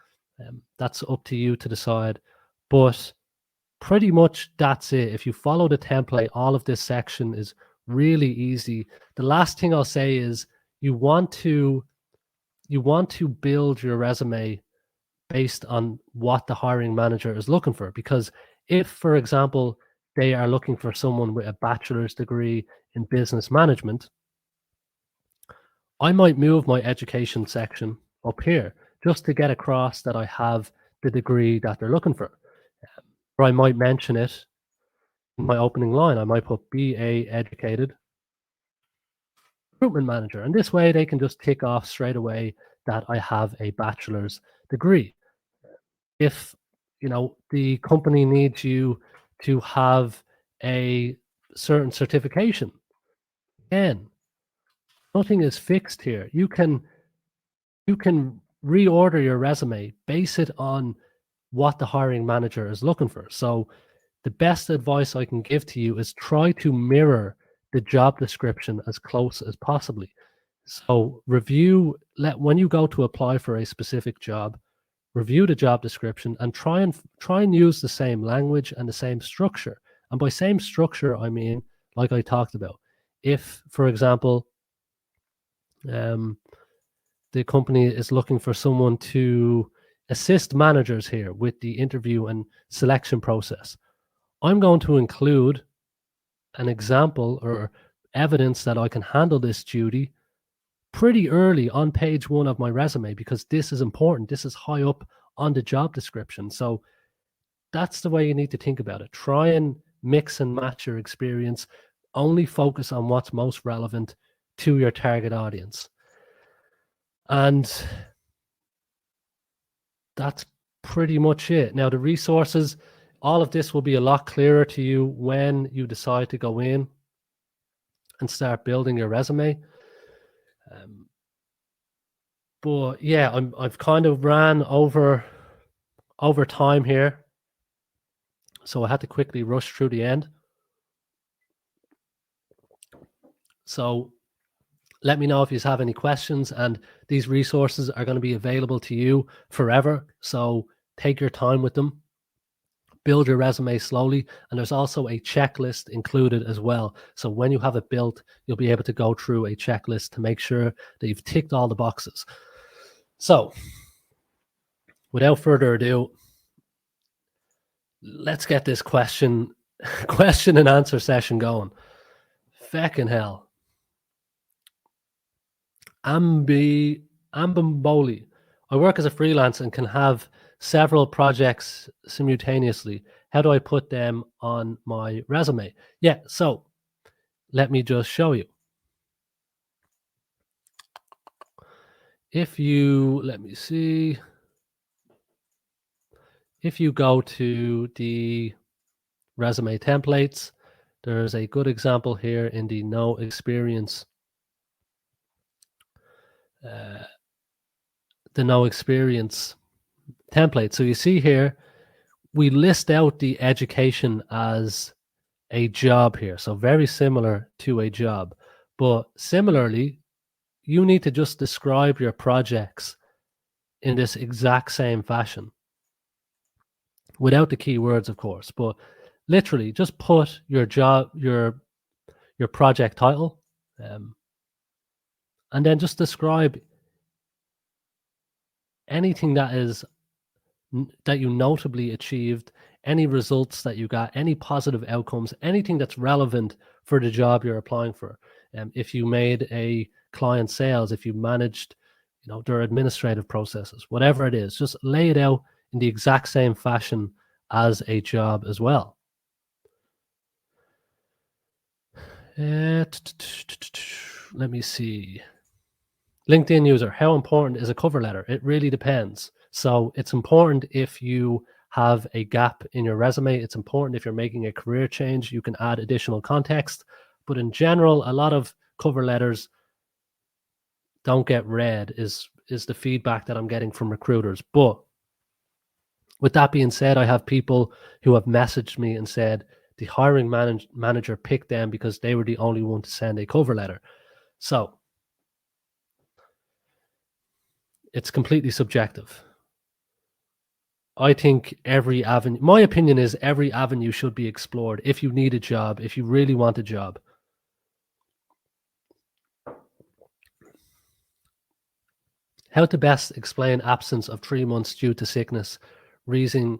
That's up to you to decide. But pretty much that's it. If you follow the template, all of this section is really easy. The last thing I'll say is you want to build your resume based on what the hiring manager is looking for. Because if, for example, they are looking for someone with a bachelor's degree in business management, I might move my education section up here just to get across that I have the degree that they're looking for. Or I might mention it in my opening line. I might put BA educated recruitment manager. And this way they can just tick off straight away that I have a bachelor's degree. If the company needs you to have a certain certification, again, nothing is fixed here. You can reorder your resume, base it on what the hiring manager is looking for. So the best advice I can give to you is try to mirror the job description as close as possibly. So when you go to apply for a specific job, review the job description and try and use the same language and the same structure. And by same structure, I mean, like I talked about, if, for example, the company is looking for someone to assist managers here with the interview and selection process, I'm going to include an example or evidence that I can handle this duty pretty early on page 1 of my resume, because this is important. This is high up on the job description. So that's the way you need to think about it. Try and mix and match your experience. Only focus on what's most relevant to your target audience. And that's pretty much it. Now, the resources, all of this will be a lot clearer to you when you decide to go in and start building your resume. But yeah, I've kind of ran over time here, so I had to quickly rush through the end. So let me know if you have any questions, and these resources are going to be available to you forever. So take your time with them. Build your resume slowly, and there's also a checklist included as well. So when you have it built, you'll be able to go through a checklist to make sure that you've ticked all the boxes. So without further ado, let's get this question and answer session going. Feckin' hell. Ambamboli. I work as a freelance and can have several projects simultaneously. How do I put them on my resume? Yeah, so let me just show you. If you go to the resume templates, there's a good example here in the no experience template. So you see here, we list out the education as a job here. So very similar to a job, but similarly, you need to just describe your projects in this exact same fashion, without the keywords, of course, but literally just put your job, your project title, and then just describe anything that you notably achieved, any results that you got, any positive outcomes, anything that's relevant for the job you're applying for. If you made a client sales, if you managed, their administrative processes, whatever it is, just lay it out in the exact same fashion as a job as well. Let me see. LinkedIn user, how important is a cover letter? It really depends. So it's important if you have a gap in your resume. It's important if you're making a career change. You can add additional context. But in general, a lot of cover letters don't get read is the feedback that I'm getting from recruiters. But with that being said, I have people who have messaged me and said the hiring manager picked them because they were the only one to send a cover letter. So it's completely subjective. I think every avenue, my opinion is every avenue should be explored if you need a job, if you really want a job. How to best explain absence of 3 months due to sickness, reason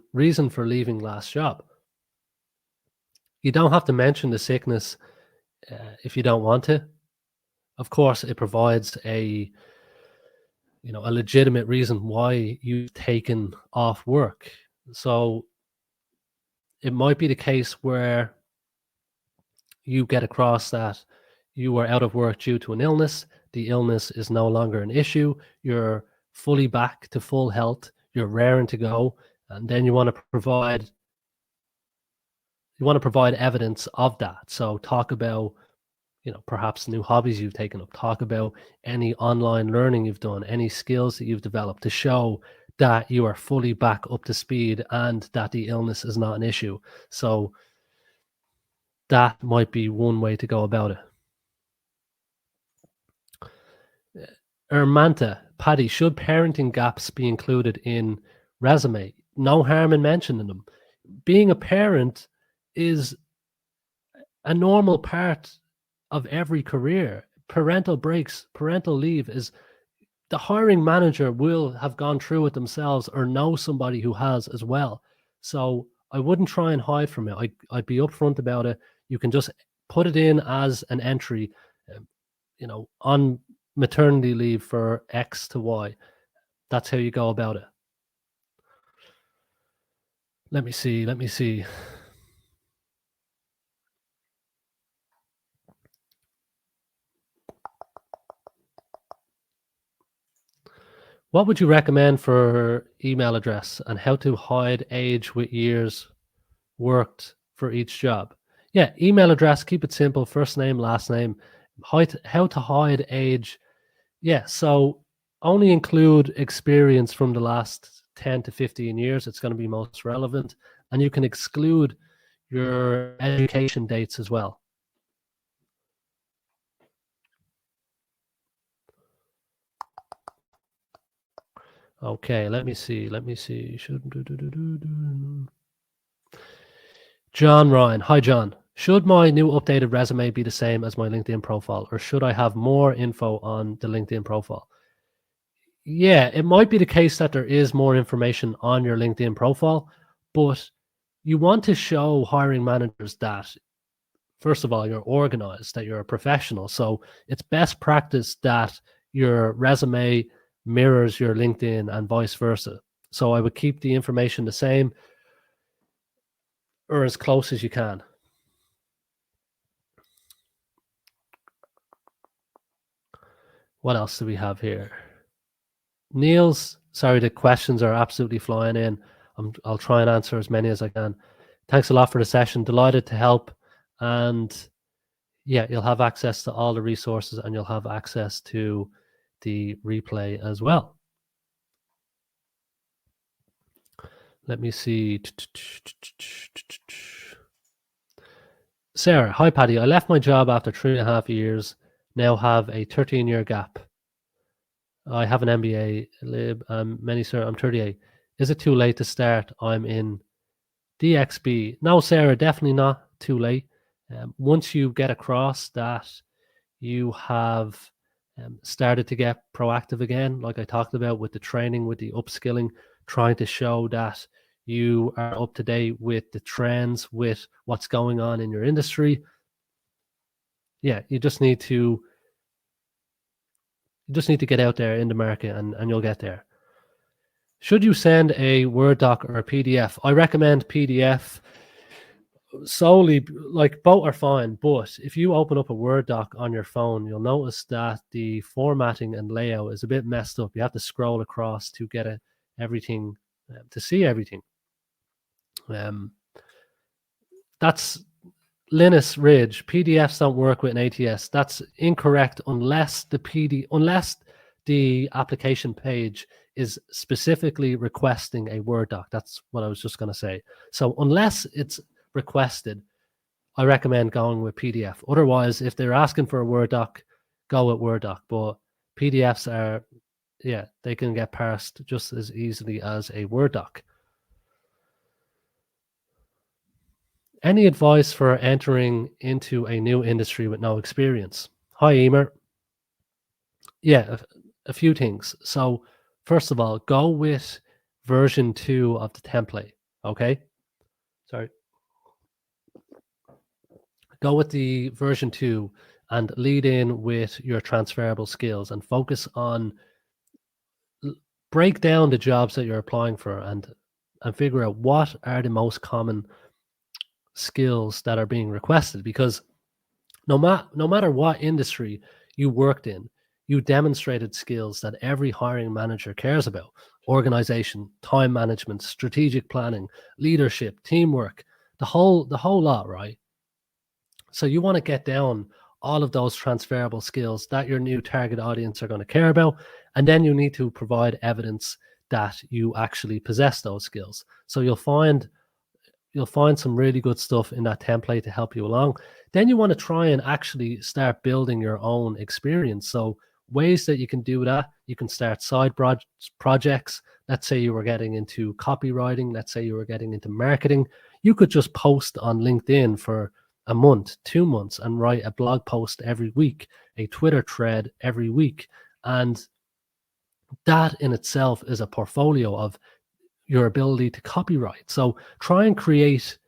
for leaving last job. You don't have to mention the sickness if you don't want to. Of course, it provides a legitimate reason why you've taken off work. So it might be the case where you get across that you were out of work due to an illness. The illness is no longer an issue. You're fully back to full health. You're raring to go. And then you want to provide evidence of that. So talk about, perhaps new hobbies you've taken up. Talk about any online learning you've done, any skills that you've developed to show that you are fully back up to speed and that the illness is not an issue. So that might be one way to go about it. Ermanta, Paddy, should parenting gaps be included in resume? No harm in mentioning them. Being a parent is a normal part of every career. Parental breaks, parental leave is, the hiring manager will have gone through it themselves or know somebody who has as well. So I wouldn't try and hide from it. I'd be upfront about it. You can just put it in as an entry, on maternity leave for X to Y. That's how you go about it. Let me see. What would you recommend for email address and how to hide age with years worked for each job? Yeah, email address, keep it simple, first name, last name. How to hide age. Yeah, so only include experience from the last 10 to 15 years. It's going to be most relevant. And you can exclude your education dates as well. Okay, let me see. John Ryan. Hi, John. Should my new updated resume be the same as my LinkedIn profile, or should I have more info on the LinkedIn profile? Yeah, it might be the case that there is more information on your LinkedIn profile, but you want to show hiring managers that, first of all, you're organized, that you're a professional. So it's best practice that your resume mirrors your LinkedIn and vice versa. So I would keep the information the same or as close as you can. What else do we have here? Niels, sorry, the questions are absolutely flying in. I'll try and answer as many as I can. Thanks a lot for the session. Delighted to help. And yeah, you'll have access to all the resources and you'll have access to the replay as well. Let me see. Sarah, hi Paddy. I left my job after 3.5 years. Now have a 13-year gap. I have an MBA. I'm 38. Is it too late to start? I'm in DXB. No, Sarah, definitely not too late. Once you get across that you have started to get proactive again, like I talked about with the training, with the upskilling, trying to show that you are up to date with the trends, with what's going on in your industry. Yeah, you just need to get out there in the market and you'll get there. Should you send a Word doc or a PDF? I recommend PDF solely, like both are fine, but if you open up a Word doc on your phone, you'll notice that the formatting and layout is a bit messed up. You have to scroll across to get everything, to see everything. That's Linus Ridge. PDFs don't work with an ATS. That's incorrect unless the application page is specifically requesting a Word doc. That's what I was just going to say. So unless it's requested, I recommend going with PDF. Otherwise, if they're asking for a Word doc, go with Word doc. But PDFs are, yeah, they can get parsed just as easily as a Word doc. Any advice for entering into a new industry with no experience? Hi, Emer. Yeah, a few things. So, first of all, go with version 2 of the template. Okay. Sorry. Go with the version 2 and lead in with your transferable skills and focus on break down the jobs that you're applying for and figure out what are the most common skills that are being requested, because no matter what industry you worked in, you demonstrated skills that every hiring manager cares about: organization, time management, strategic planning, leadership, teamwork, the whole lot, right? So you want to get down all of those transferable skills that your new target audience are going to care about, and then you need to provide evidence that you actually possess those skills. So you'll find some really good stuff in that template to help you along. Then you want to try and actually start building your own experience. So ways that you can do that: you can start side projects. Let's say you were getting into copywriting. Let's say you were getting into marketing. You could just post on LinkedIn for a month, 2 months, and write a blog post every week, a Twitter thread every week. And that in itself is a portfolio of your ability to copyright. So try and create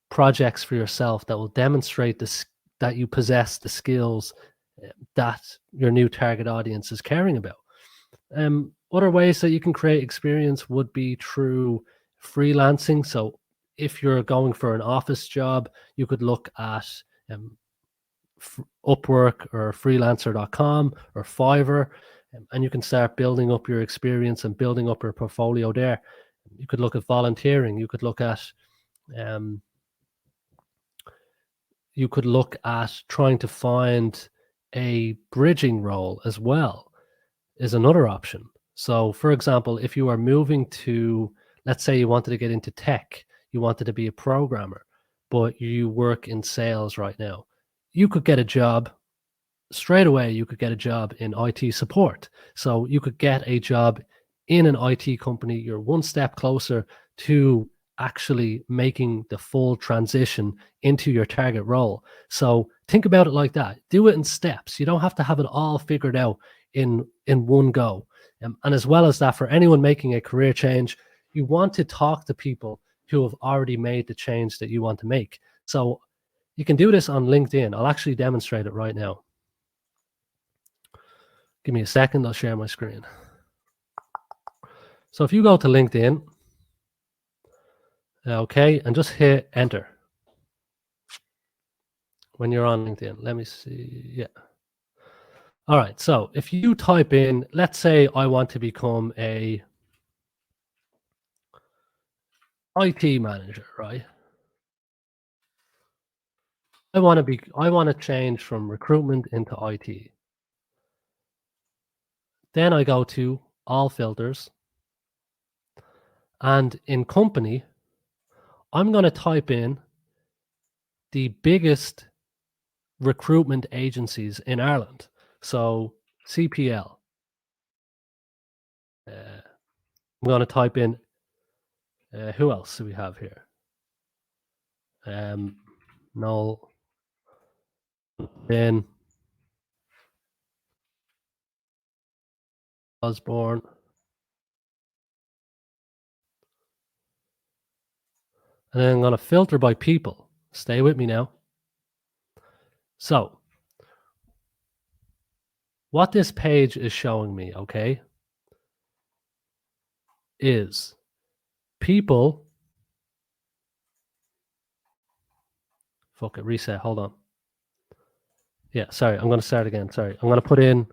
projects for yourself that will demonstrate this, that you possess the skills that your new target audience is caring about. Other ways that you can create experience would be through freelancing. So if you're going for an office job, you could look at Upwork or freelancer.com or Fiverr, and you can start building up your experience and building up your portfolio there. You could look at volunteering. You could look at trying to find a bridging role as well, is another option. So, for example, if you are moving to, let's say you wanted to get into tech, you wanted to be a programmer, but you work in sales right now, you could get a job straight away. You could get a job in IT support. So you could get a job in an IT company. You're one step closer to actually making the full transition into your target role. So think about it like that. Do it in steps. You don't have to have it all figured out in one go. And as well as that, for anyone making a career change, you want to talk to people who have already made the change that you want to make. So you can do this on LinkedIn. I'll actually demonstrate it right now. Give me a second, I'll share my screen. So if you go to LinkedIn, okay, and just hit enter when you're on LinkedIn. Let me see. Yeah. All right. So if you type in, let's say I want to become a IT manager, right? I want to change from recruitment into IT. Then I go to all filters, and in company, I'm going to type in the biggest recruitment agencies in Ireland. So CPL. I'm going to type in, who else do we have here? Noel, then Osborne. And then I'm going to filter by people. Stay with me now. So what this page is showing me, okay, is people. Fuck it, reset. Hold on. Yeah, sorry. I'm going to start again. Sorry. I'm going to put in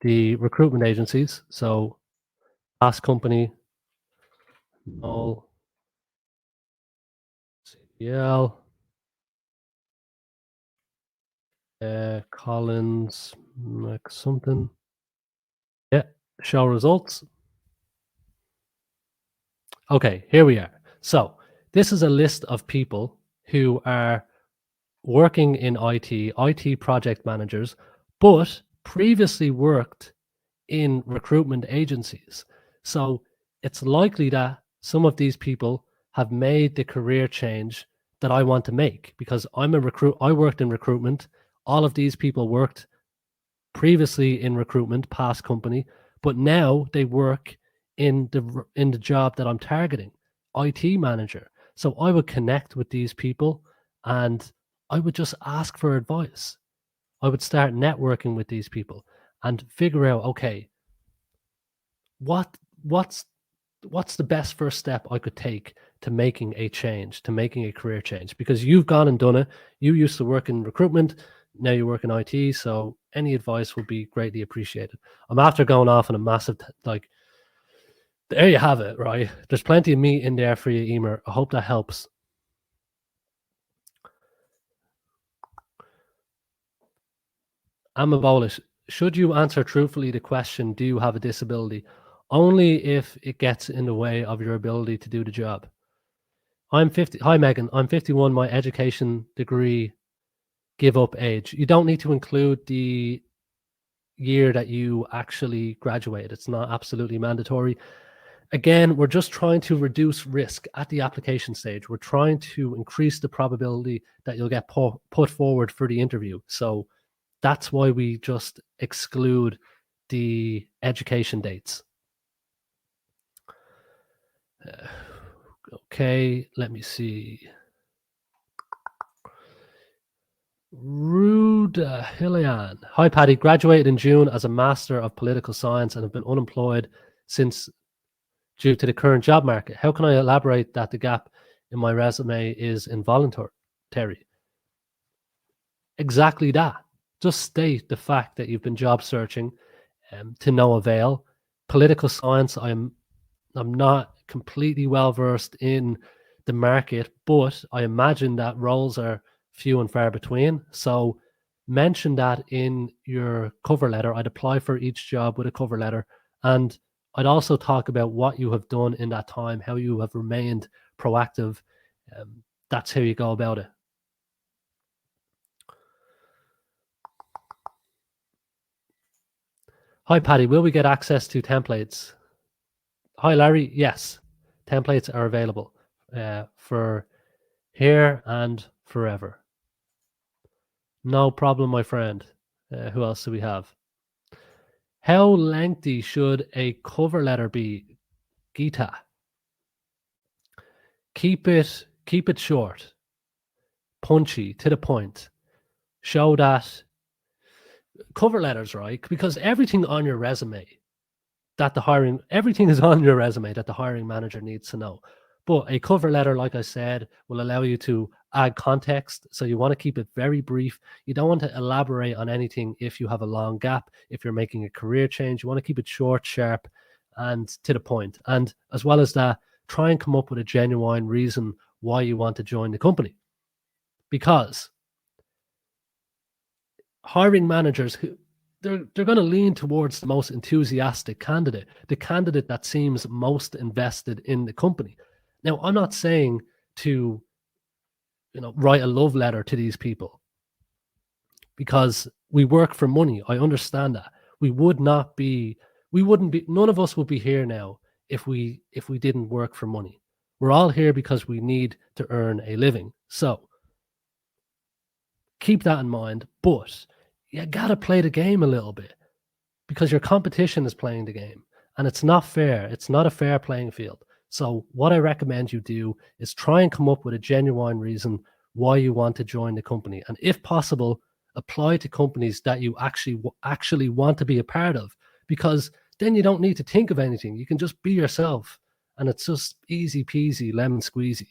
the recruitment agencies. So Fast Company, Noel, CPL, Collins, like something. Yeah, show results. Okay, here we are. So this is a list of people who are working in IT project managers, but previously worked in recruitment agencies. So it's likely that some of these people have made the career change that I want to make, because I worked in recruitment. All of these people worked previously in recruitment, past company, but now they work in the job that I'm targeting, IT manager. So I would connect with these people and I would just ask for advice. I would start networking with these people and figure out, okay, what's the best first step I could take to making a change, to making a career change? Because you've gone and done it. You used to work in recruitment, now you work in IT. So any advice would be greatly appreciated. I'm after going off on a massive, like, there you have it, right? There's plenty of meat in there for you, Emer. I hope that helps. Amma Bolish, should you answer truthfully the question, do you have a disability? Only if it gets in the way of your ability to do the job. I'm 50. Hi, Megan. I'm 51. My education degree, give up age. You don't need to include the year that you actually graduated. It's not absolutely mandatory. Again, we're just trying to reduce risk at the application stage. We're trying to increase the probability that you'll get put forward for the interview. So that's why we just exclude the education dates. Okay, let me see. Rude Hillian. Hi, Paddy. Graduated in June as a Master of Political Science and have been unemployed since due to the current job market. How can I elaborate that the gap in my resume is involuntary? Exactly that. Just state the fact that you've been job searching to no avail. Political science, I'm not completely well versed in the market, but I imagine that roles are few and far between. So mention that in your cover letter. I'd apply for each job with a cover letter, and I'd also talk about what you have done in that time, how you have remained proactive. That's how you go about it. Hi, Paddy. Will we get access to templates? Hi, Larry. Yes, templates are available for here and forever. No problem, my friend. Who else do we have? How lengthy should a cover letter be, Geeta? Keep it short, punchy, to the point. Show that cover letters, right? Because everything on your resume everything is on your resume that the hiring manager needs to know. But a cover letter, like I said, will allow you to add context. So you want to keep it very brief. You don't want to elaborate on anything if you have a long gap. If you're making a career change, you want to keep it short, sharp, and to the point. And as well as that, try and come up with a genuine reason why you want to join the company. Because hiring managers, they're going to lean towards the most enthusiastic candidate, the candidate that seems most invested in the company. Now, I'm not saying to, write a love letter to these people, because we work for money. I understand that. None of us would be here now if we didn't work for money. We're all here because we need to earn a living. So keep that in mind, but you got to play the game a little bit, because your competition is playing the game and it's not fair. It's not a fair playing field. So what I recommend you do is try and come up with a genuine reason why you want to join the company. And if possible, apply to companies that you actually want to be a part of, because then you don't need to think of anything. You can just be yourself and it's just easy peasy, lemon squeezy.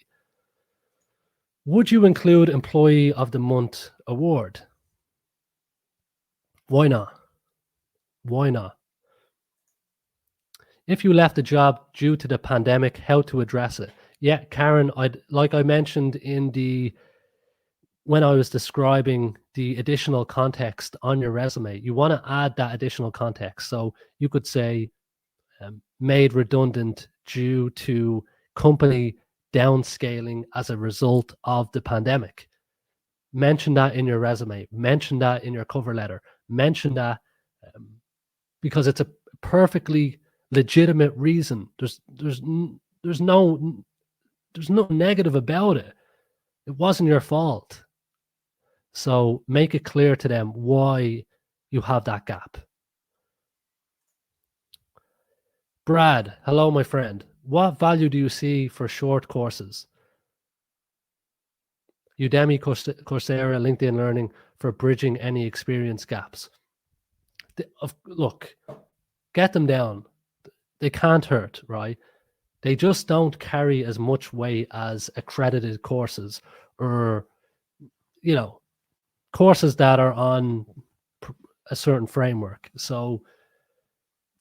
Would you include Employee of the Month award? Why not? Why not? If you left a job due to the pandemic, how to address it? Yeah, Karen, like I mentioned when I was describing the additional context on your resume, you want to add that additional context. So you could say, made redundant due to company downscaling as a result of the pandemic. mention that in your resume, mention that in your cover letter, mention that because it's a perfectly legitimate reason. There's no negative about it. It wasn't your fault. So make it clear to them why you have that gap. Brad, hello, my friend. What value do you see for short courses? Udemy, Coursera, LinkedIn Learning for bridging any experience gaps. Look, get them down. They can't hurt, right? They just don't carry as much weight as accredited courses or, courses that are on a certain framework. So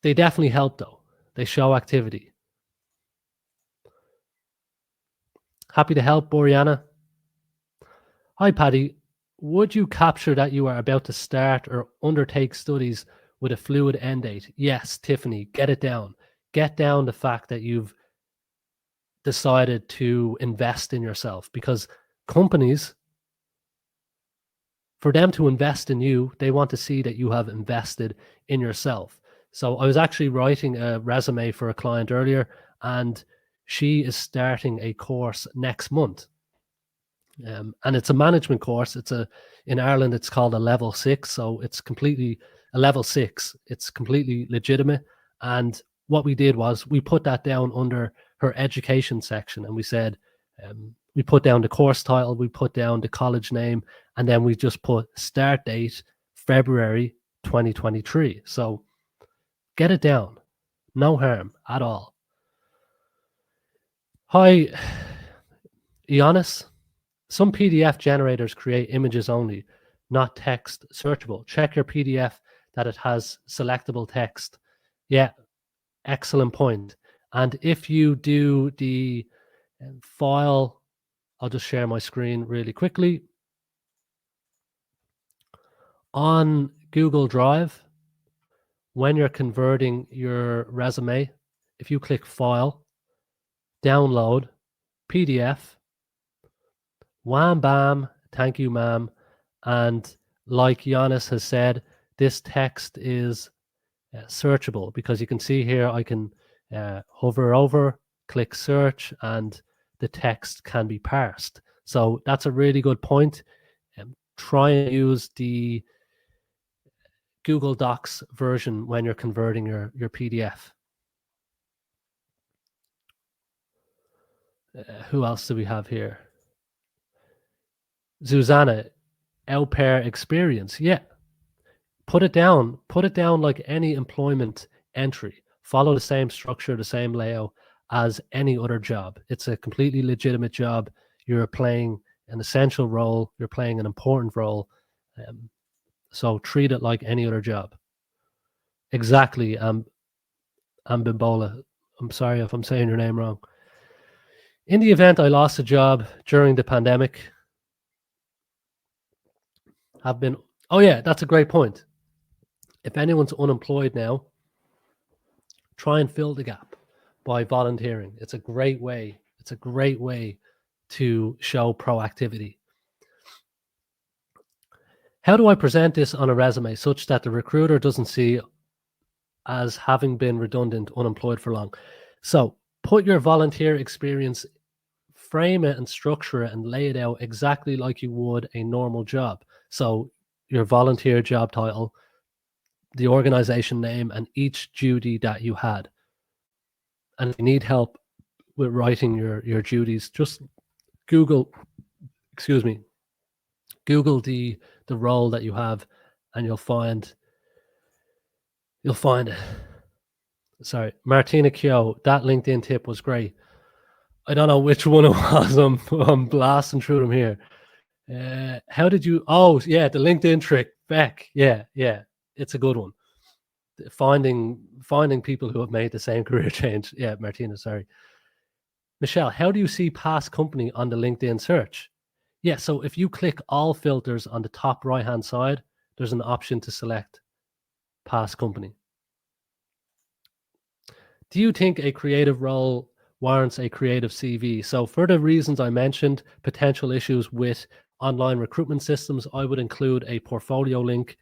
they definitely help, though. They show activity. Happy to help, Boriana. Hi, Paddy. Would you capture that you are about to start or undertake studies with a fluid end date? Yes, Tiffany, get it down. Get down the fact that you've decided to invest in yourself, because companies, for them to invest in you, they want to see that you have invested in yourself. So I was actually writing a resume for a client earlier, and she is starting a course next month. And it's a management course. In Ireland, it's called a level 6. So it's completely a level 6. It's completely legitimate. And what we did was we put that down under her education section, and we said, we put down the course title, we put down the college name, and then we just put start date February 2023. So get it down. No harm at all. Hi, Ioannis. Some PDF generators create images only, not text searchable. Check your PDF that it has selectable text. Yeah, excellent point. And if you do the file, I'll just share my screen really quickly. On Google Drive, when you're converting your resume, if you click File, Download, PDF, wham bam, thank you, ma'am. And like Ioannis has said, this text is searchable, because you can see here I can hover over, click search, and the text can be parsed. So that's a really good point. Try and use the Google Docs version when you're converting your PDF. Who else do we have here? Susanna, au pair experience. Yeah. Put it down like any employment entry. Follow the same structure, the same layout as any other job. It's a completely legitimate job. You're playing an essential role. You're playing an important role. So treat it like any other job. Exactly. Ambimbola. I'm sorry if I'm saying your name wrong. In the event I lost a job during the pandemic, oh yeah, that's a great point. If anyone's unemployed now, try and fill the gap by volunteering. It's a great way. It's a great way to show proactivity. How do I present this on a resume such that the recruiter doesn't see as having been redundant, unemployed for long? So put your volunteer experience, frame it and structure it and lay it out exactly like you would a normal job. So your volunteer job title, the organization name, and each duty that you had. And if you need help with writing your duties, just Google the role that you have, and you'll find it. Sorry, Martina Kyo, that LinkedIn tip was great. I don't know which one it was. I'm blasting through them here. How did you? Oh yeah, the LinkedIn trick, Beck. Yeah, it's a good one. Finding people who have made the same career change. Yeah, Martina, sorry. Michelle, how do you see past company on the LinkedIn search? Yeah, so if you click all filters on the top right-hand side, there's an option to select past company. Do you think a creative role warrants a creative CV? So for the reasons I mentioned, potential issues with online recruitment systems, I would include a portfolio link.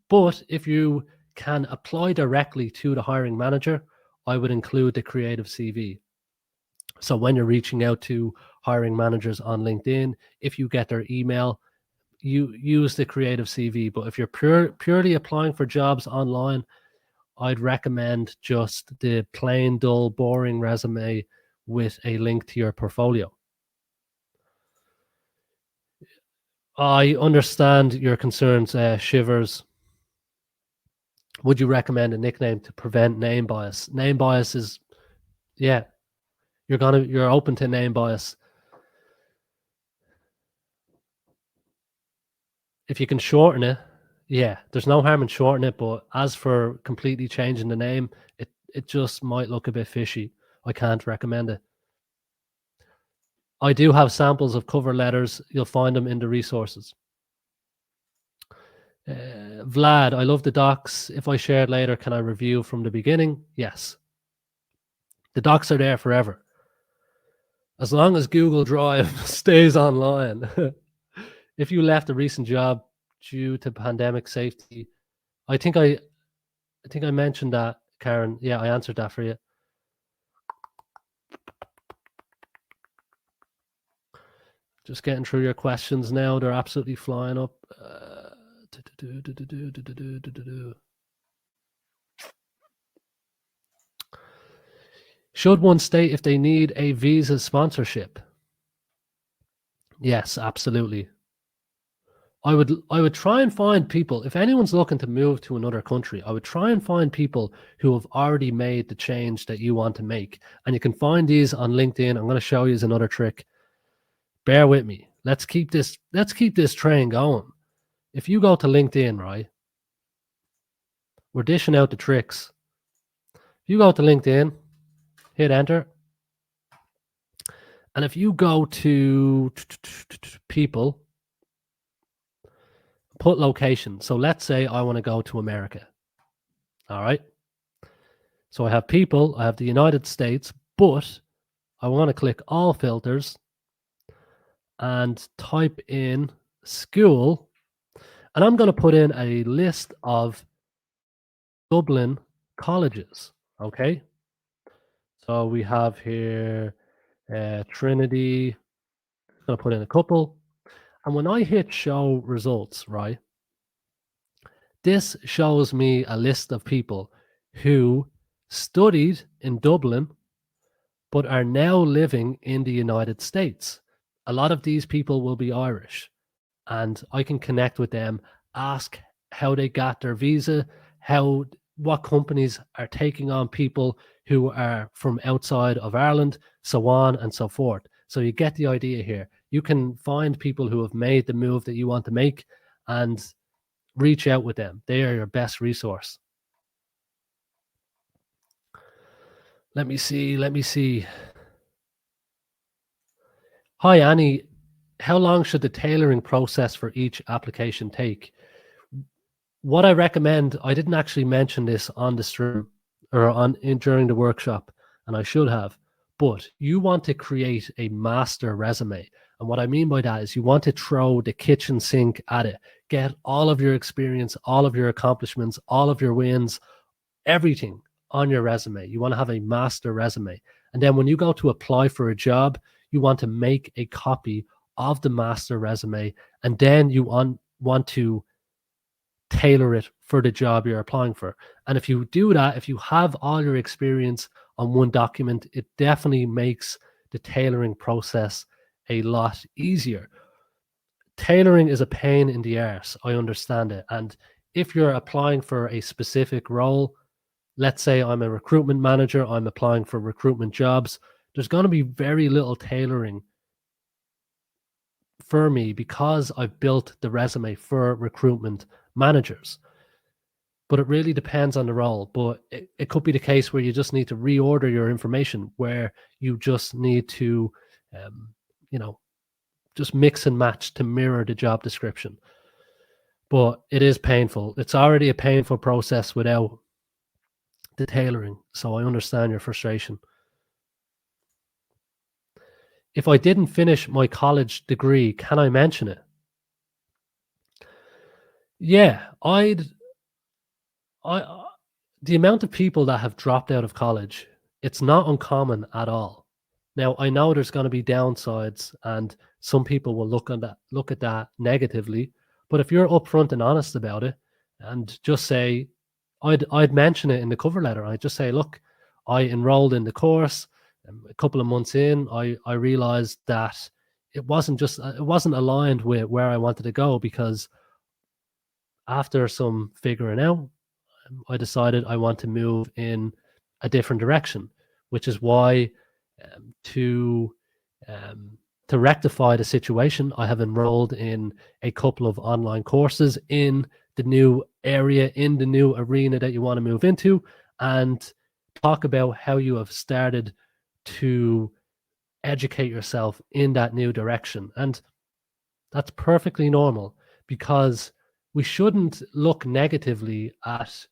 But if you can apply directly to the hiring manager, I would include the creative CV. So when you're reaching out to hiring managers on LinkedIn, if you get their email, you use the creative CV. But if you're purely applying for jobs online, I'd recommend just the plain, dull, boring resume with a link to your portfolio. I understand your concerns, Shivers. Would you recommend a nickname to prevent name bias? Name bias is, yeah, you're open to name bias. If you can shorten it, yeah, there's no harm in shortening it. But as for completely changing the name, it just might look a bit fishy. I can't recommend it. I do have samples of cover letters. You'll find them in the resources. Vlad, I love the docs. If I share it later, can I review from the beginning? Yes. The docs are there forever. As long as Google Drive stays online. If you left a recent job due to pandemic safety, I think I mentioned that, Karen. Yeah, I answered that for you. Just getting through your questions now. They're absolutely flying up. Should one state if they need a visa sponsorship? Yes, absolutely. I would try and find people, if anyone's looking to move to another country, I would try and find people who have already made the change that you want to make. And you can find these on LinkedIn. I'm going to show you another trick. Bear with me. Let's keep this train going. If you go to LinkedIn, right? We're dishing out the tricks. If you go to LinkedIn, hit enter. And if you go to people, put location. So let's say I want to go to America. All right. So I have people, I have the United States, but I want to click all filters and type in school. And I'm going to put in a list of Dublin colleges. Okay. So we have here Trinity. I'm going to put in a couple. And when I hit show results, right, this shows me a list of people who studied in Dublin but are now living in the United States. A lot of these people will be Irish, and I can connect with them, ask how they got their visa, what companies are taking on people who are from outside of Ireland, so on and so forth. So you get the idea here. You can find people who have made the move that you want to make and reach out with them. They are your best resource. Let me see. Hi, Annie. How long should the tailoring process for each application take? What I recommend, I didn't actually mention this on the stream or during the workshop, and I should have, but you want to create a master resume. And what I mean by that is you want to throw the kitchen sink at it. Get all of your experience, all of your accomplishments, all of your wins, everything on your resume. You want to have a master resume. And then when you go to apply for a job, you want to make a copy of the master resume, and then you want to tailor it for the job you're applying for. And if you do that, if you have all your experience on one document, it definitely makes the tailoring process a lot easier. Tailoring is a pain in the arse. I understand it. And if you're applying for a specific role, let's say I'm a recruitment manager, I'm applying for recruitment jobs, there's going to be very little tailoring for me because I've built the resume for recruitment managers. But it really depends on the role. But it could be the case where you just need to reorder your information, where you just need to, just mix and match to mirror the job description. But it is painful. It's already a painful process without the tailoring. So I understand your frustration. if I didn't finish my college degree, can I mention it? Yeah, I the amount of people that have dropped out of college, it's not uncommon at all. Now, I know there's going to be downsides, and some people will look at that negatively. But if you're upfront and honest about it, and just say, I'd mention it in the cover letter. I'd just say, look, I enrolled in the course. A couple of months in, I realized that it wasn't aligned with where I wanted to go, because after some figuring out, I decided I want to move in a different direction, which is why to rectify the situation, I have enrolled in a couple of online courses in the new area, in the new arena that you want to move into, and talk about how you have started to educate yourself in that new direction. And that's perfectly normal, because we shouldn't look negatively at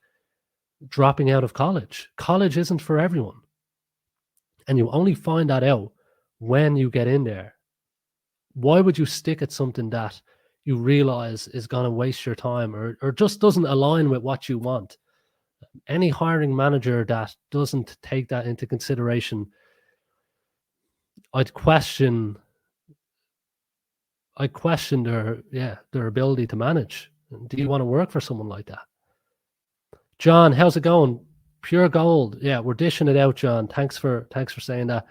dropping out of college. College isn't for everyone. And you only find that out when you get in there. Why would you stick at something that you realize is going to waste your time, or just doesn't align with what you want? Any hiring manager that doesn't take that into consideration, I'd question their ability to manage. Do you want to work for someone like that? John, how's it going? Pure gold. Yeah, we're dishing it out, John. Thanks for saying that.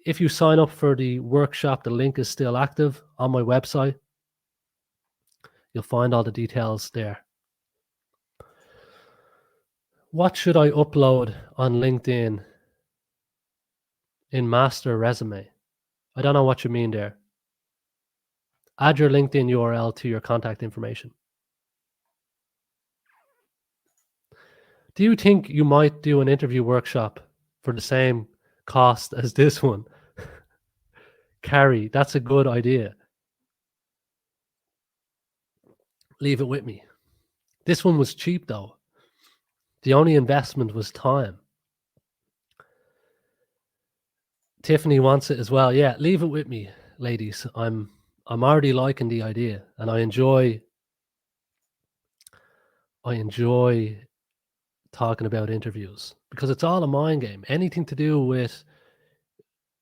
If you sign up for the workshop, the link is still active on my website. You'll find all the details there. What should I upload on LinkedIn in master resume? I don't know what you mean there. Add your LinkedIn URL to your contact information. Do you think you might do an interview workshop for the same cost as this one? Carrie, that's a good idea. Leave it with me. This one was cheap though. The only investment was time. Tiffany wants it as well. Yeah, leave it with me, ladies. I'm already liking the idea, and I enjoy talking about interviews, because it's all a mind game. Anything to do with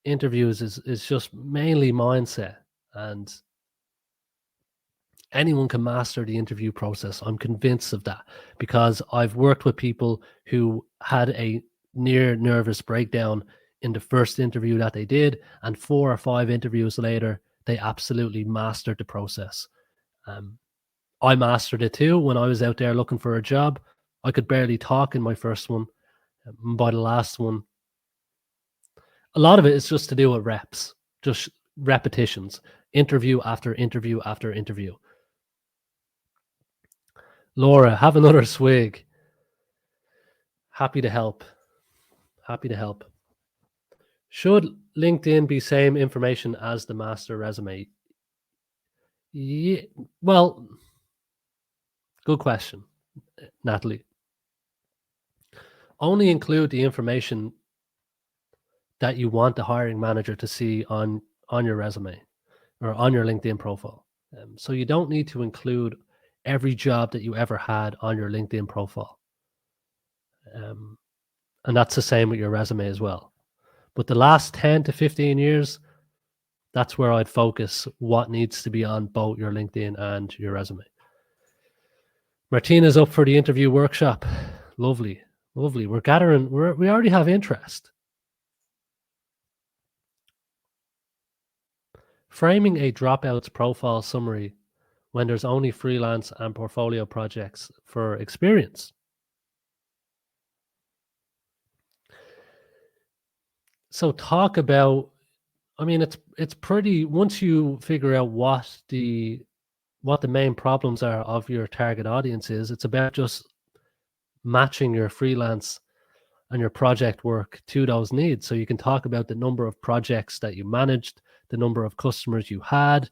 interviews is just mainly mindset, and anyone can master the interview process. I'm convinced of that, because I've worked with people who had a near nervous breakdown in the first interview that they did, and 4 or 5 interviews later, they absolutely mastered the process. I mastered it too when I was out there looking for a job. I could barely talk in my first one. By the last one, a lot of it is just to do with reps, just repetitions, interview after interview after interview. Laura, have another swig. Happy to help. Happy to help. Should LinkedIn be same information as the master resume? Yeah, well, good question, Natalie. Only include the information that you want the hiring manager to see on your resume or on your LinkedIn profile. So you don't need to include every job that you ever had on your LinkedIn profile. And that's the same with your resume as well. But the last 10 to 15 years, that's where I'd focus what needs to be on both your LinkedIn and your resume. Martina's up for the interview workshop. Lovely. Lovely. We're gathering, we already have interest. Framing a dropouts profile summary when there's only freelance and portfolio projects for experience. So talk about, I mean, it's pretty, once you figure out what the main problems are of your target audience is, it's about just matching your freelance and your project work to those needs. So you can talk about the number of projects that you managed, the number of customers you had,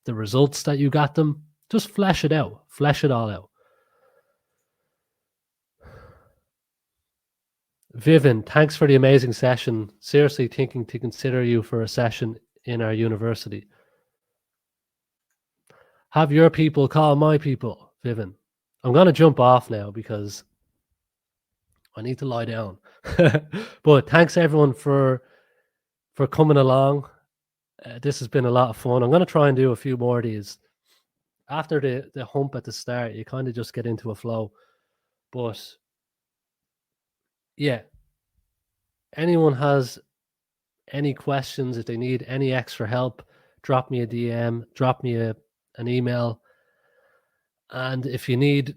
the results that you got them. Just flesh it out, flesh it all out. Vivian, thanks for the amazing session. Seriously thinking to consider you for a session in our university. Have your people call my people, Vivian. I'm going to jump off now because I need to lie down. But thanks everyone for coming along. This has been a lot of fun. I'm going to try and do a few more of these. After the hump at the start, you kind of just get into a flow. But yeah, anyone has any questions, if they need any extra help, drop me a DM, drop me an email. And if you need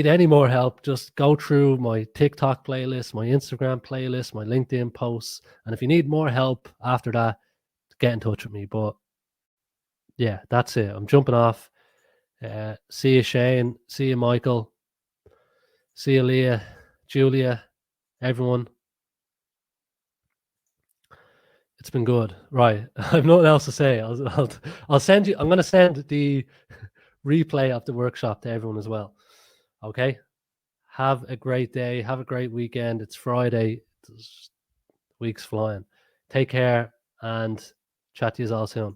any more help, just go through my TikTok playlist, my Instagram playlist, my LinkedIn posts. And if you need more help after that, get in touch with me. But yeah, that's it. I'm jumping off. See you, Shane. See you, Michael. See you, Leah, Julia, everyone. It's been good. Right. I have nothing else to say. I'll send you. I'm going to send the replay of the workshop to everyone as well. Okay. Have a great day. Have a great weekend. It's Friday. Week's flying. Take care and chat to you all soon.